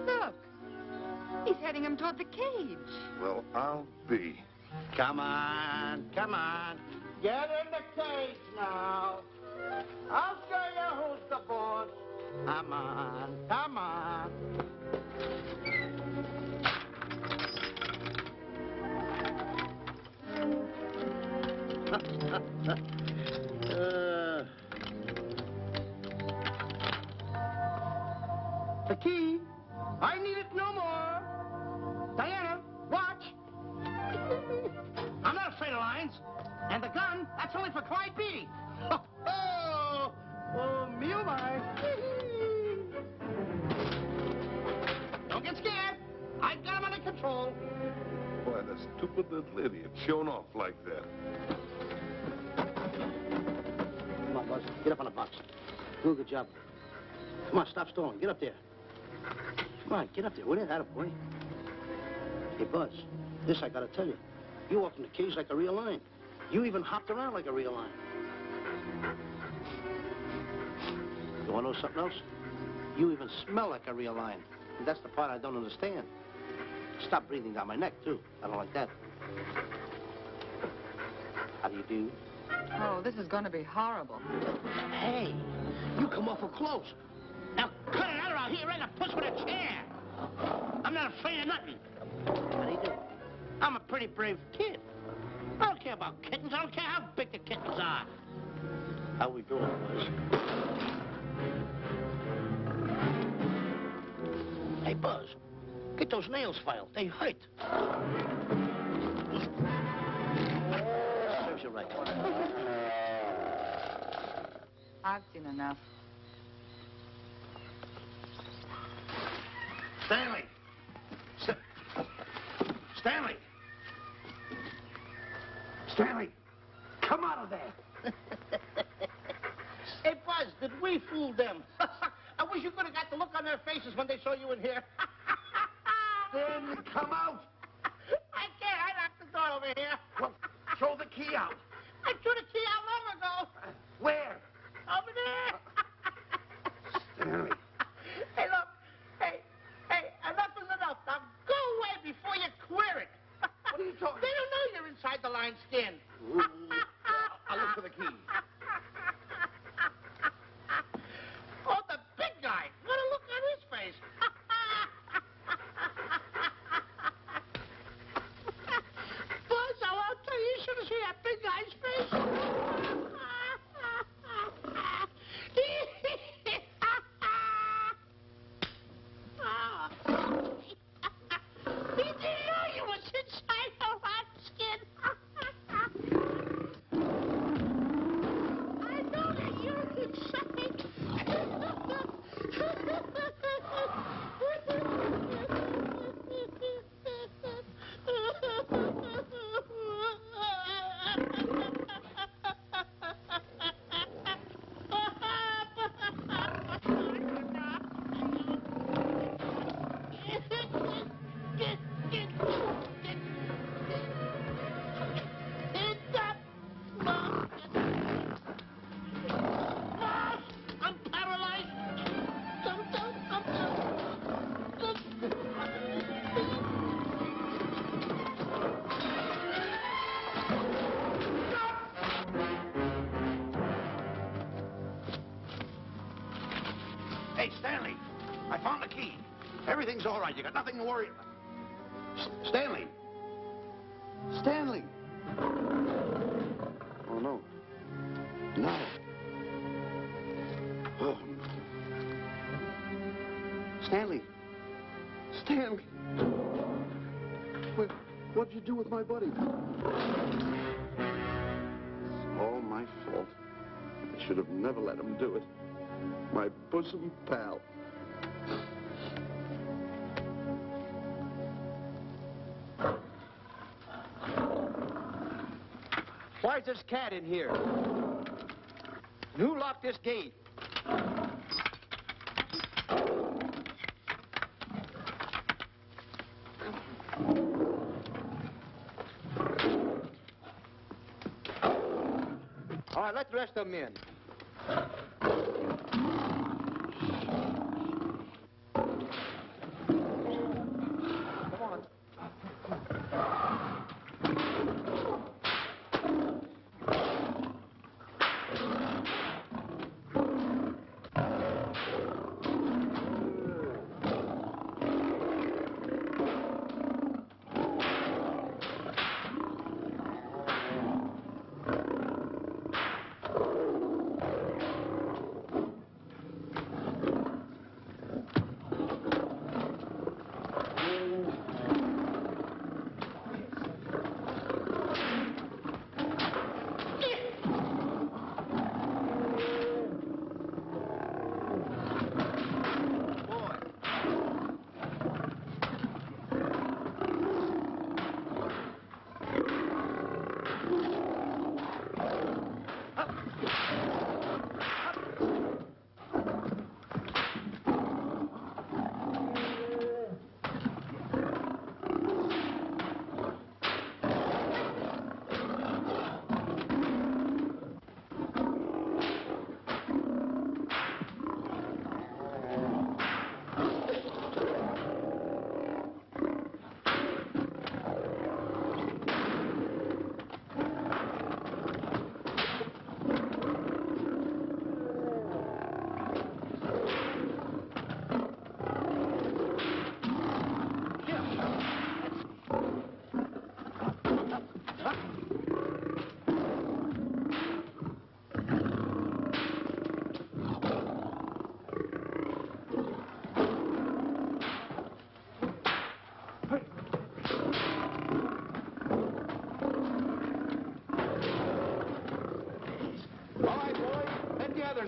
Look. He's heading him toward the cage. Well, I'll be. Come on, come on. Get in the cage now. I'll show you who's the boss. Come on, come on. The key. I need it no more. Diana, watch. I'm not afraid of lions. And the gun, that's only for Clyde Beatty. Oh, me oh my. Don't get scared. I got him under control. Boy, that stupid little idiot showing off like that. Come on, Buzz. Get up on the box. Do a good job. Come on, stop stalling. Get up there. Come on, get up there. What is that, boy? Hey, Buzz, this I gotta tell you. You walked in the cage like a real lion. You even hopped around like a real lion. You wanna know something else? You even smell like a real lion. And that's the part I don't understand. Stop breathing down my neck, too. I don't like that. How do you do? Oh, this is going to be horrible. Hey, you come awful close. Now cut it out or I'll hit you right in the puss with a chair. I'm not afraid of nothing. How do you do? I'm a pretty brave kid. I don't care about kittens. I don't care how big the kittens are. How we doing, Buzz? Hey, Buzz, get those nails filed. They hurt. Serves you right. I've seen enough. Stanley! Stanley! Stanley! Come out of there! Hey, Buzz, did we fool them? I wish you could have got the look on their faces when they saw you in here. Stanley, come out. I can't. I locked the door over here. Well, throw the key out. I threw the key out long ago. Where? Over there. Stanley. Hey, look. Hey, enough is enough. Now go away before you queer it. What are you talking? They don't know you're inside the lion's skin. Ooh, I'll look for the key. Oh, the big guy. What a look on his face. Buzz, I'll tell you, you should have seen that big guy's face. He didn't know you was inside the lion's skin. I know that you're inside. I'm paralyzed. Hey, Stanley, I found the key. Everything's all right. You got nothing to worry about. Stanley. Stanley. Oh, no. No. Oh. Stanley. Stanley. What'd you do with my buddy? It's all my fault. I should have never let him do it. My bosom pal. Why's this cat in here? And who locked this gate? All right, let the rest of them in. Come on.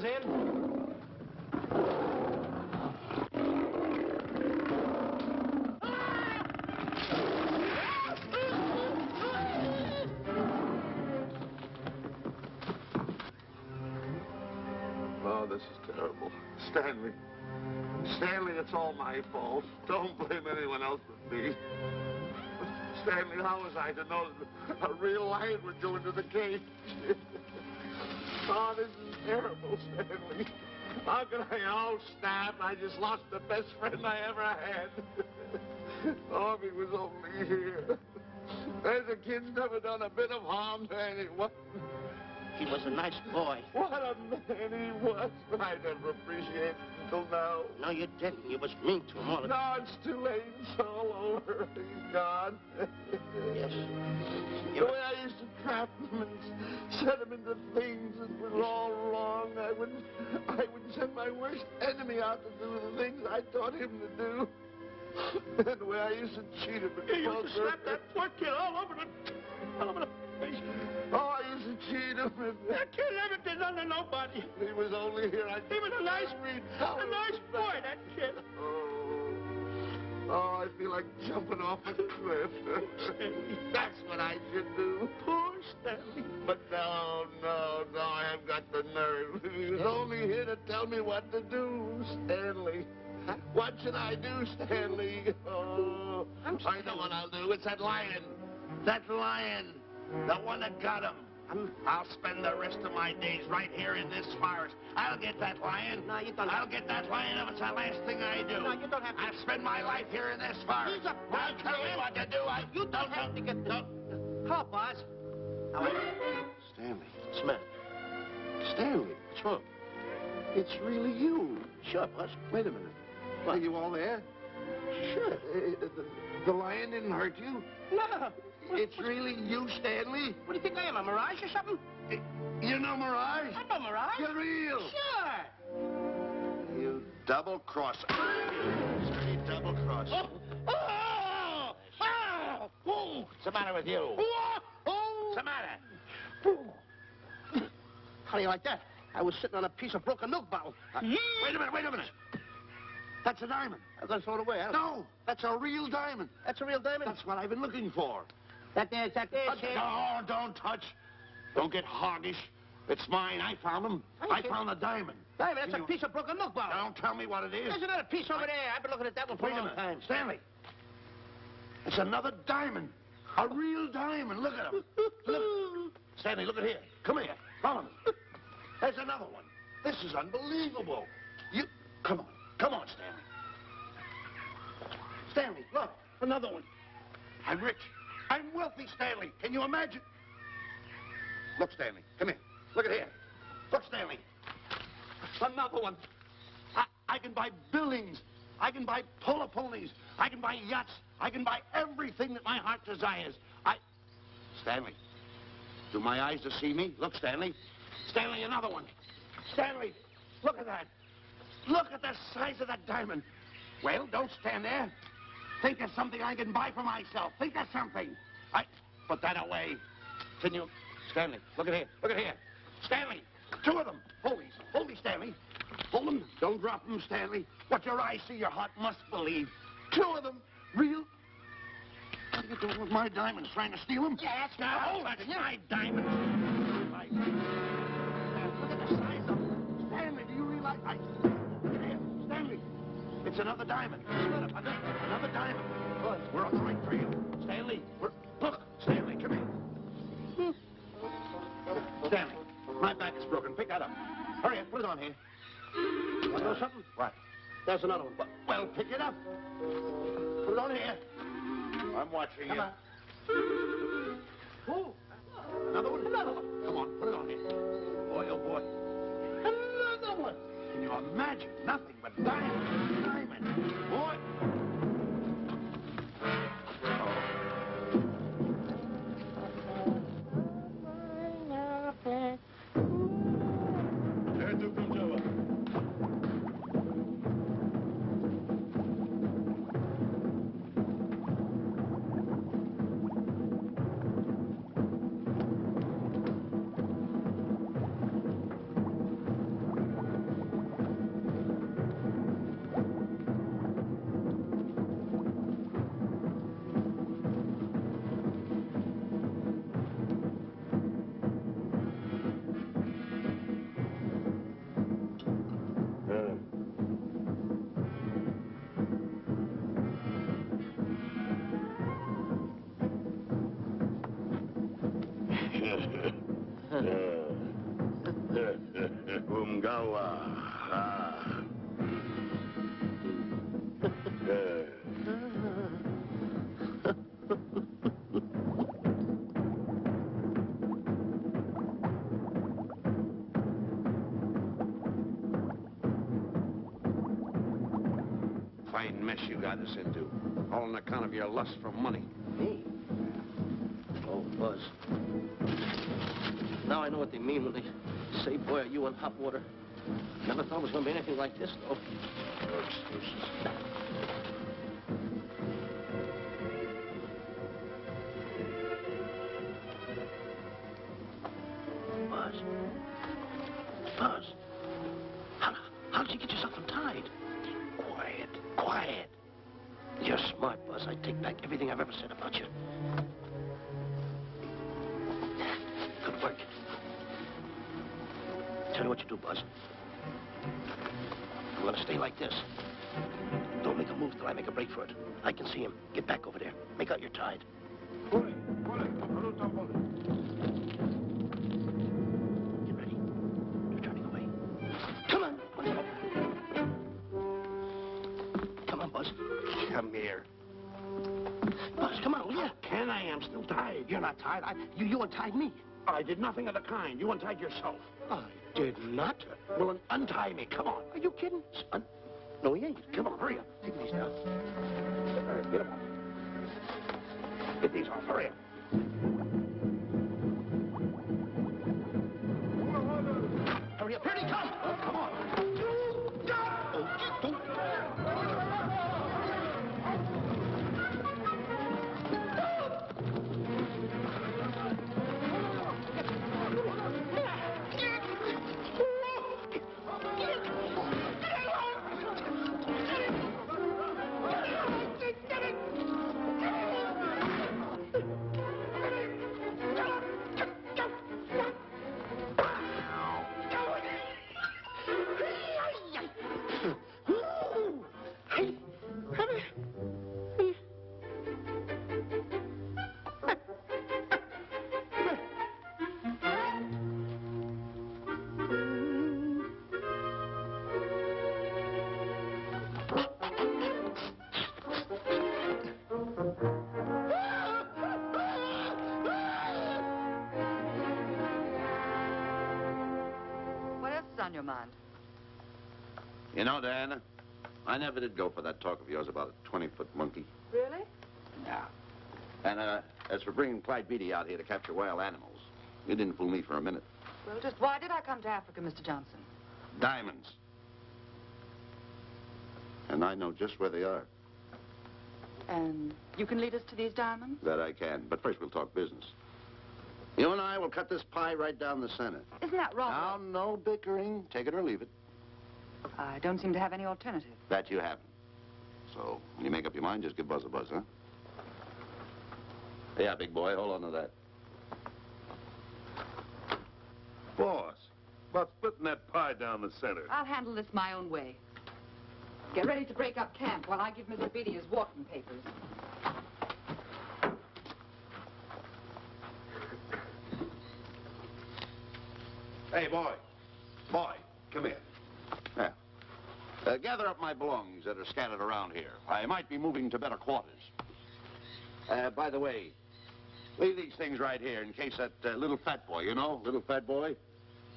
comes in. Oh, this is terrible. Stanley. Stanley, it's all my fault. Don't blame anyone else but me. Stanley, how was I to know that a real lion would go into the cage? Oh, this is terrible, Stanley. How can I? Oh, snap. I just lost the best friend I ever had. Oh, if he was only here. The kid's never done a bit of harm to anyone. He was a nice boy. What a man he was. I never appreciated it until now. No, you didn't. You was mean to him all the No, it's too late. It's all over. He's gone. Yes. The way I used to trap him and set him into things that was all wrong. I would send my worst enemy out to do the things I taught him to do. And the way I used to cheat him. You used to slap that poor kid all over the face. Oh, I used to cheat him. That kid never did nothing to nobody. He was only here. He was a nice boy, that kid. Oh, I feel like jumping off a cliff. That's what I should do. Poor Stanley. But no, I haven't got the nerve. He was only here to tell me what to do, Stanley. What should I do, Stanley? Oh, I know what I'll do. It's that lion. That lion. The one that got him. I'll spend the rest of my days right here in this forest. I'll get that lion. No, you don't. I'll get that lion if it's the last thing I do. No, you don't have to. I'll spend my life here in this forest. He's a I'll tell you what to do. You don't have to get the... Hello, boss. How are you? Stanley. Smith. Stanley. What's wrong? It's really you. Sure, boss. Wait a minute. Are you all there? Sure. The lion didn't hurt you? No. It's really you, Stanley? What do you think I am, a mirage or something? You're no mirage? I'm no mirage. You're real. Sure. You double-crosser. Straight double-crosser. Oh! What's the matter with you? What's the matter? How do you like that? I was sitting on a piece of broken milk bottle. Wait a minute. That's a diamond. I'm going to throw it away. No, that's a real diamond. That's a real diamond? That's what I've been looking for. That there, kid. No, don't touch. Don't get hoggish. It's mine. I found them. I found the diamond. Diamond, that's a piece of broken milk bottle. Don't tell me what it is. There's another piece over there. I've been looking at that one for Wait a a long minute. time. Stanley. It's another diamond. A real diamond. Look at him. Look. Stanley, look at here. Come here. Follow me. There's another one. This is unbelievable. You... Come on, Stanley. Stanley, look. Another one. I'm rich. I'm wealthy, Stanley. Can you imagine? Look, Stanley. Come here. Look at here. Look, Stanley. Another one. I can buy buildings. I can buy polo ponies. I can buy yachts. I can buy everything that my heart desires. Stanley, do my eyes deceive me? Look, Stanley. Stanley, another one. Stanley, look at that. Look at the size of that diamond. Well, don't stand there. Think of something I can buy for myself. Think of something. Put that away. Can you... Stanley, look at here. Look at here. Stanley, two of them. Hold these, Stanley. Hold them. Don't drop them, Stanley. What your eyes see, your heart must believe. Two of them. Real... What are you doing with my diamonds? Trying to steal them? Yeah, that's right. Oh, that's my diamonds. Look at the size of them. Stanley, do you realize... Here, Stanley. It's another diamond. Another diamond. We're on the right trail. Stanley, look, Stanley, come here. Stanley, my back is broken. Pick that up. Hurry up, put it on here. Want to know something? What? There's another one. Well, pick it up. Put it on here. I'm watching you. Come on. Oh, another one? Another one. Come on, put it on here. Boy, oh boy. Another one. Can you imagine? Nothing but diamond. Diamond. Boy. Umgawa. Fine mess you got us into. All on account of your lust for money. Me? Oh, Buzz. Now I know what they mean when they say, boy, are you in hot water. Never thought it was going to be anything like this, though. No excuses. Buzz. Buzz. How did you get yourself untied? Quiet. Quiet. You're smart, Buzz. I take back everything I've ever said about you. Good work. Tell you what you do, Buzz. I'm going to stay like this. Don't make a move till I make a break for it. I can see him. Get back over there. Make out you're tied. Get ready. You're turning away. Come on. Come on, Buzz. Come here. Buzz, come on, will you? Can I? I'm still tied. You're not tied. You untied me. I did nothing of the kind. You untied yourself. I did not. Well, untie me. Come on. Are you kidding? No, he ain't. Come on, hurry up. Take these down. All right, get them off. Get these off. Hurry up. Hurry up. Here he comes. Come on. On your mind? You know, Diana, I never did go for that talk of yours about a 20-foot monkey. Really? Yeah. And as for bringing Clyde Beatty out here to capture wild animals, you didn't fool me for a minute. Well, just why did I come to Africa, Mr. Johnson? Diamonds. And I know just where they are. And you can lead us to these diamonds? That I can. But first we'll talk business. You and I will cut this pie right down the center. Isn't that wrong? Now, no bickering. Take it or leave it. I don't seem to have any alternative. That you haven't. So, when you make up your mind, just give Buzz a buzz, huh? Yeah, big boy, hold on to that. Boss, about splitting that pie down the center. I'll handle this my own way. Get ready to break up camp while I give Mr. Beatty his walking papers. Hey, boy. Boy, come here. Yeah. Gather up my belongings that are scattered around here. I might be moving to better quarters. By the way, leave these things right here in case that little fat boy, you know, little fat boy,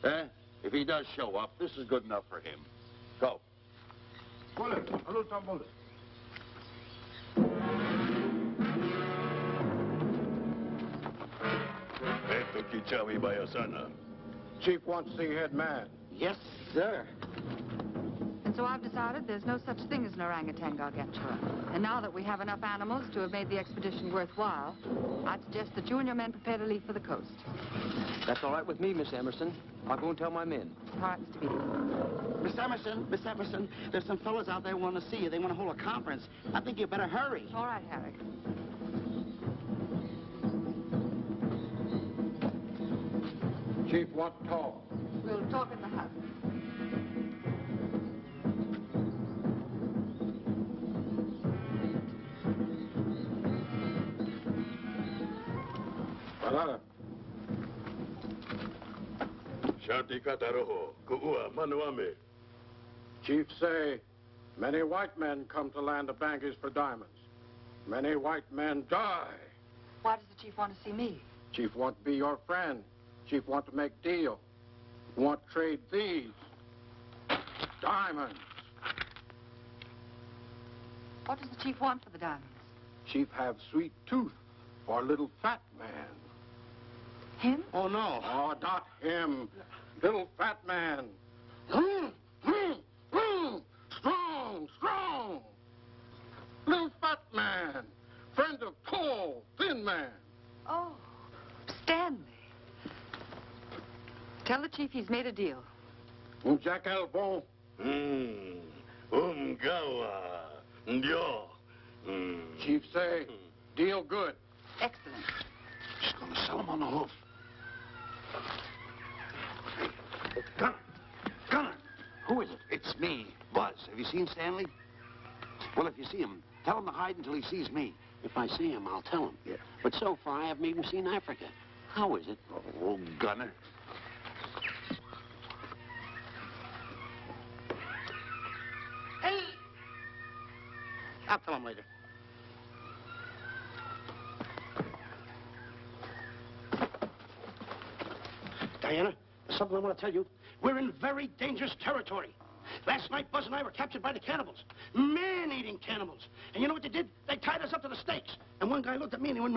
if he does show up, this is good enough for him. Go. Chief wants to see head man. Yes, sir. And so I've decided there's no such thing as an orangutan gargantua. And now that we have enough animals to have made the expedition worthwhile, I'd suggest that you and your men prepare to leave for the coast. That's all right with me, Miss Emerson. I'll go and tell my men. All right, Mr. Beatty. Miss Emerson, there's some fellas out there who want to see you. They want to hold a conference. I think you better hurry. All right, Harry. Chief wants to talk. We'll talk in the hut. Shanti Kataroho, Kuua Manuame. Chief say, many white men come to land of Bangis for diamonds. Many white men die. Why does the chief want to see me? Chief want to be your friend. Chief want to make deal. Want to trade these diamonds. What does the chief want for the diamonds? Chief have sweet tooth for little fat man. Him? Oh, no. Oh, not him. Little fat man. Strong, strong. Little fat man. Friend of tall, thin man. Oh, Stanley. Tell the chief he's made a deal. Jack Albon. Umgawa. Ndio. Chief say, deal good. Excellent. She's going to sell him on the hoof. Gunner. Who is it? It's me, Buzz. Have you seen Stanley? Well, if you see him, tell him to hide until he sees me. If I see him, I'll tell him. Yeah. But so far, I haven't even seen Africa. How is it? Oh, Gunner. Hey! I'll tell him later. Diana, there's something I want to tell you. We're in very dangerous territory. Last night, Buzz and I were captured by the cannibals. Man-eating cannibals. And you know what they did? They tied us up to the stakes. And one guy looked at me and he went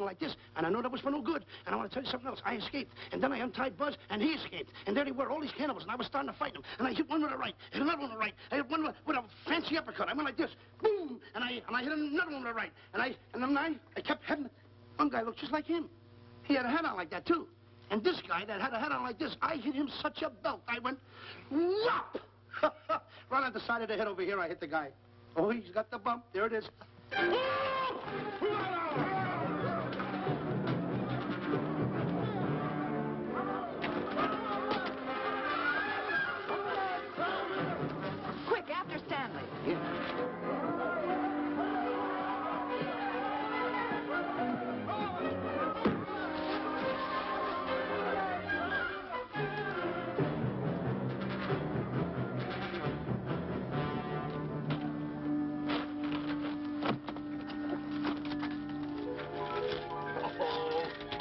like this. And I know that was for no good. And I want to tell you something else. I escaped. And then I untied Buzz and he escaped. And there they were, all these cannibals. And I was starting to fight them. And I hit one with a right, hit another one with a right. I hit one with a fancy uppercut. I went like this. Boom! And I hit another one with a right. And then I kept hitting. One guy looked just like him. He had a hat on like that, too. And this guy that had a hat on like this, I hit him such a belt. I went, whop! Right on the side of the head over here, I hit the guy. Oh, he's got the bump. There it is. Quick, after Stanley.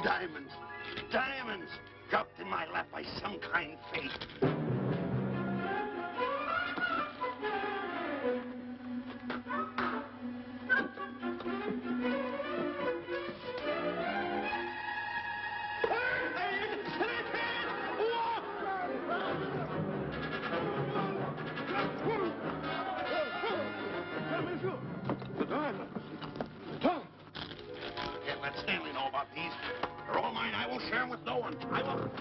Diamonds. Diamonds. Dropped in my lap by some kind fate. The diamonds. Can't let Stanley know about these. They're all mine. I won't share them with no one. I won't.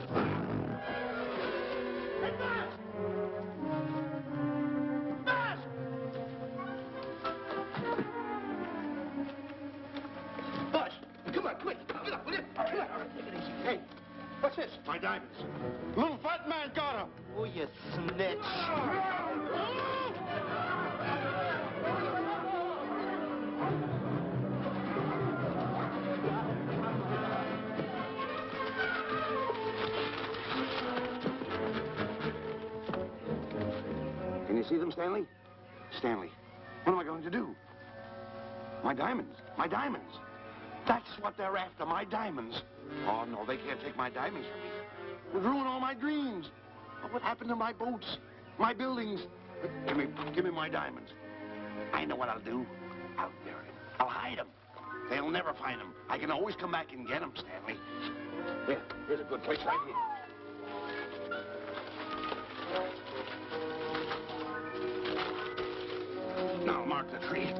Hey, Buzz! Buzz! Buzz, come on, quick. Get up, will you? Come on. Take it easy. Hey, what's this? My diamonds. Little fat man got him. Oh, you snitch. Can you see them, Stanley? Stanley, what am I going to do? My diamonds. My diamonds. That's what they're after, my diamonds. Oh, no, they can't take my diamonds from me. It would ruin all my dreams. What happened to my boats, my buildings? Give me my diamonds. I know what I'll do. I'll bury them. I'll hide them. They'll never find them. I can always come back and get them, Stanley. Here, here's a good place right here. Now mark the tree.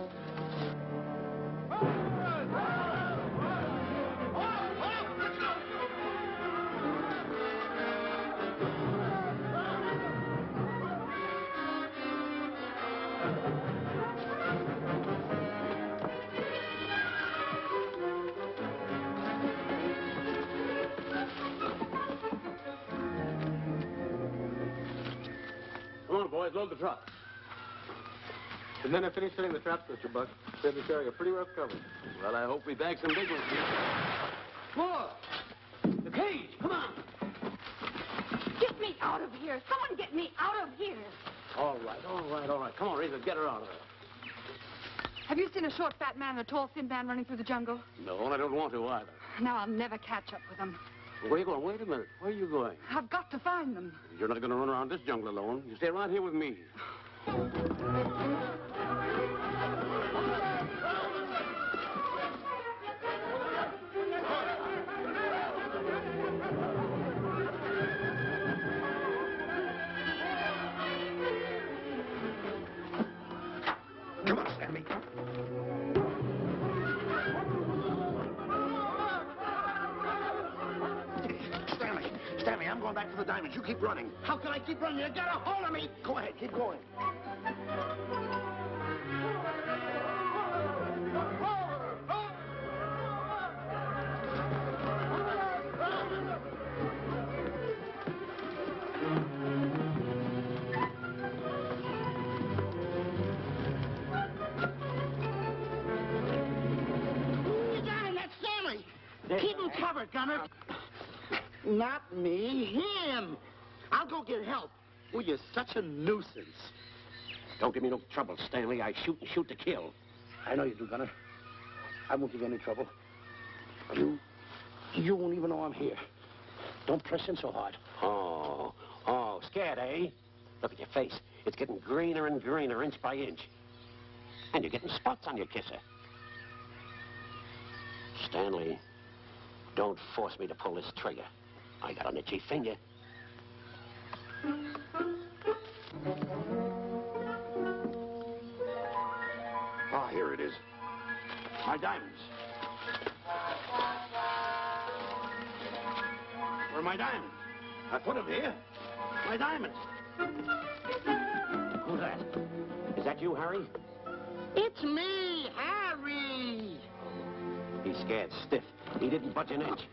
Come on, boys, load the truck. The men have finished setting the traps, Mr. Buck. Said the area pretty rough cover. Well, I hope we bag some big ones here. More! The cage, come on! me out of here. Someone get me out of here. All right. Come on, Rita, get her out of there. Have you seen a short, fat man and a tall, thin man running through the jungle? No, and I don't want to either. Now I'll never catch up with them. Where are you going? Wait a minute. Where are you going? I've got to find them. You're not going to run around this jungle alone. You stay right here with me. Come on, Stanley. Stanley, I'm going back for the diamonds. You keep running. How can I keep running? You got a hold of me. Go ahead, keep going. You got him. That's Stanley. Keep him covered, Gunner. Not me, him. I'll go get help. Well, you're such a nuisance. Don't give me no trouble, Stanley. I shoot and shoot to kill. I know you do, Gunner. I won't give you any trouble. You won't even know I'm here. Don't press in so hard. Oh, scared, eh? Look at your face. It's getting greener and greener, inch by inch. And you're getting spots on your kisser. Stanley, don't force me to pull this trigger. I got an itchy finger. Ah, here it is. My diamonds. Where are my diamonds? I put them here. My diamonds. Who's that? Is that you, Harry? It's me, Harry. He's scared stiff. He didn't budge an inch.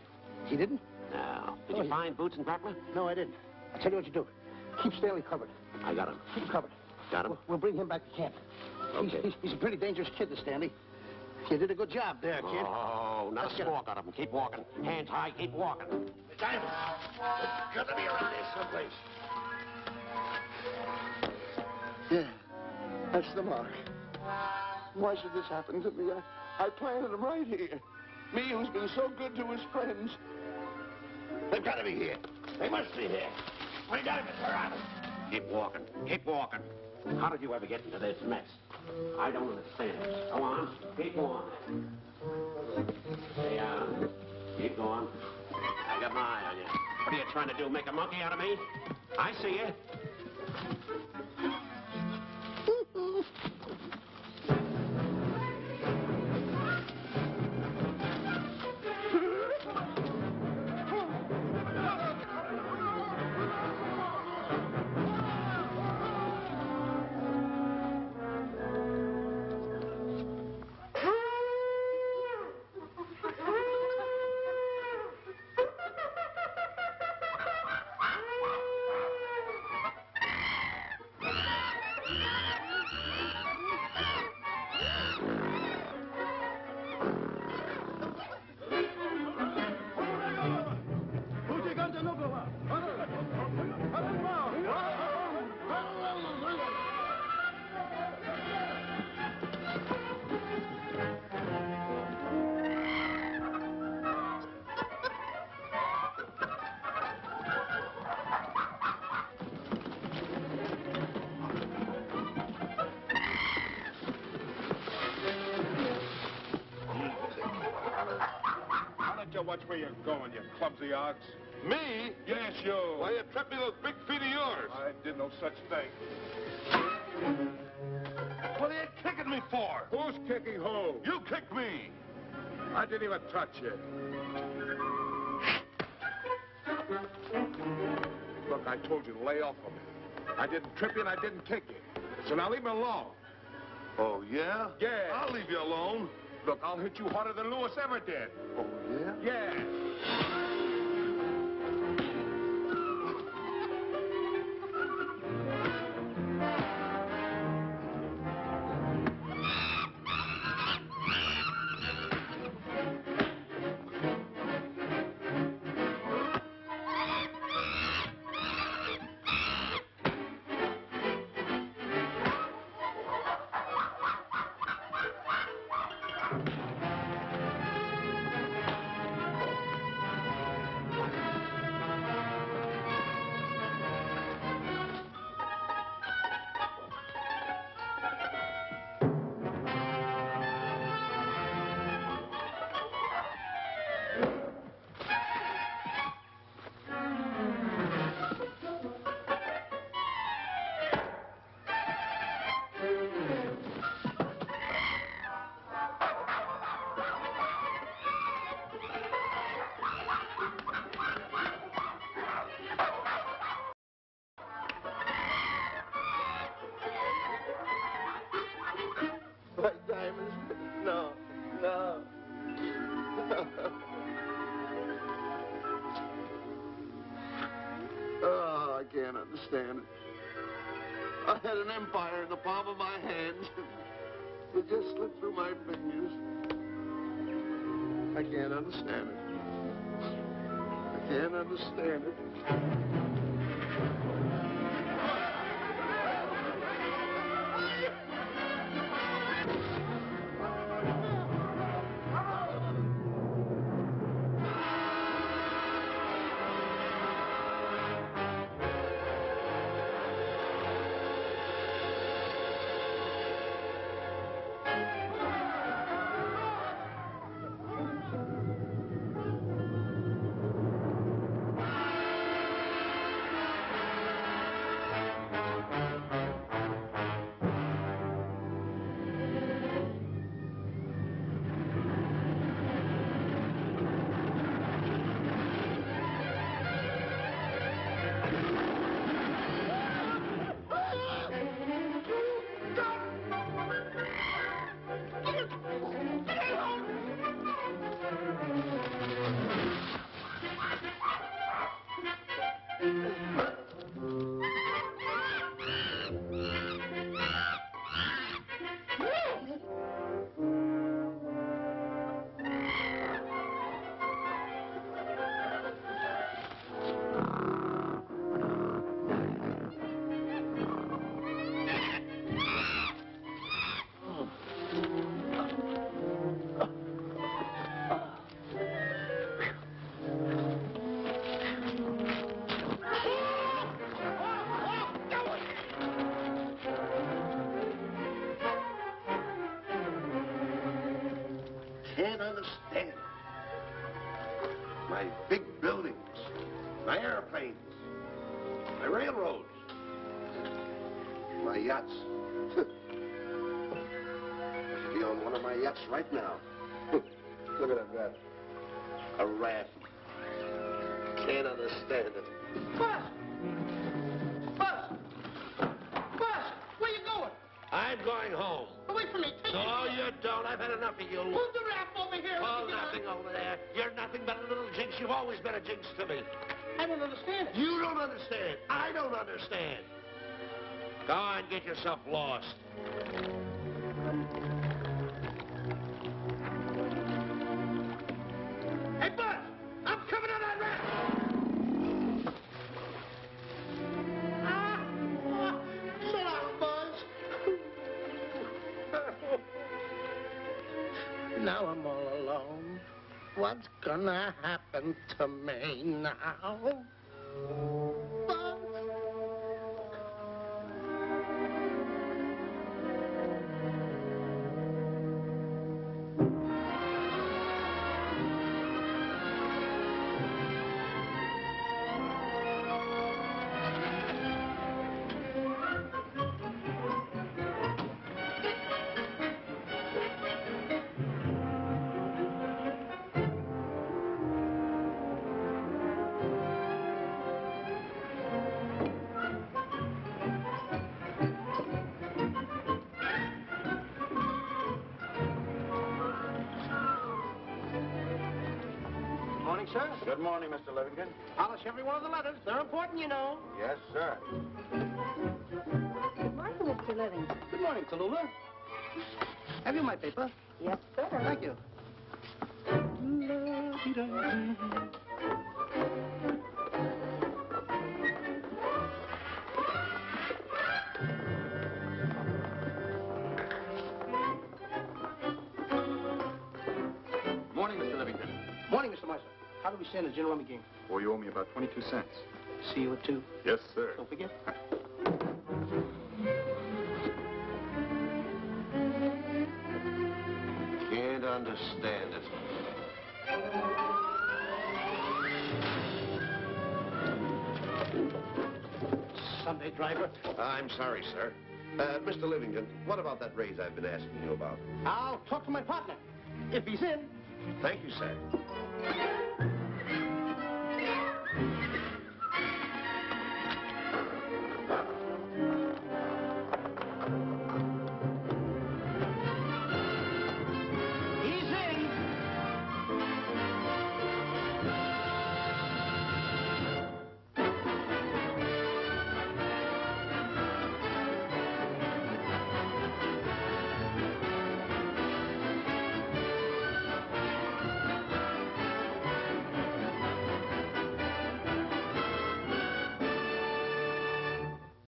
He didn't? No. Did you find Boots and Grappler? No, I didn't. I'll tell you what you do. Keep Stanley covered. I got him. Keep him covered. Got him? We'll bring him back to camp. Okay. He's a pretty dangerous kid, this Stanley. You did a good job there, kid. Oh, not a squawk out of him. Keep walking. Hands high, keep walking. The diamonds. They're gonna be around here someplace. Yeah, that's the mark. Why should this happen to me? I planted them right here. Me who's been so good to his friends. They've got to be here. They must be here. My diamonds are out. Keep walking. Keep walking. How did you ever get into this mess? I don't understand. Go on. Keep going. Stay on. Keep going. I got my eye on you. What are you trying to do? Make a monkey out of me? I see you. Watch where you're going, you clumsy ox. Me? Yes, you. Why, you trapped me those big feet of yours. I did no such thing. What are you kicking me for? Who's kicking who? You kicked me. I didn't even touch you. Look, I told you to lay off of me. I didn't trip you and I didn't kick you. So now leave me alone. Oh, yeah? Yeah. I'll leave you alone. Look, I'll hit you harder than Lewis ever did. Oh, yeah? Yeah. Oh, I can't understand it. I had an empire in the palm of my hand. It just slipped through my fingers. I can't understand it. I can't understand it. Can't understand. My big buildings, my airplanes, my railroads, my yachts. I should be on one of my yachts right now. Look at that. A raft. Can't understand it. Buzz! Buzz! Buzz! Where you going? I'm going home. Away from me. Take No, it. you don't. I've had enough of you. Move the raft over here. Oh, nothing over there. You're nothing but a little jinx. You've always been a jinx to me. I don't understand it. You don't understand. I don't understand. Go on, get yourself lost. Hey, Buzz! I'm coming on that raft! So long, Buzz. Now I'm all alone. What's gonna happen to me now? Buzz? Morning, sir. Good morning, Mr. Livingston. Polish every one of the letters. They're important, you know. Yes, sir. Good morning, Mr. Livingston. Good morning, Tallulah. Have you my paper? Yes, sir. Thank you. Morning, Mr. Livingston. Morning, Mr. Marshall. How do we stand the gin rummy game? Well, you owe me about 22 cents. See you at 2. Yes, sir. Don't forget. Can't understand it. Sunday driver. I'm sorry, sir. Mr. Livingston, what about that raise I've been asking you about? I'll talk to my partner. If he's in. Thank you, sir.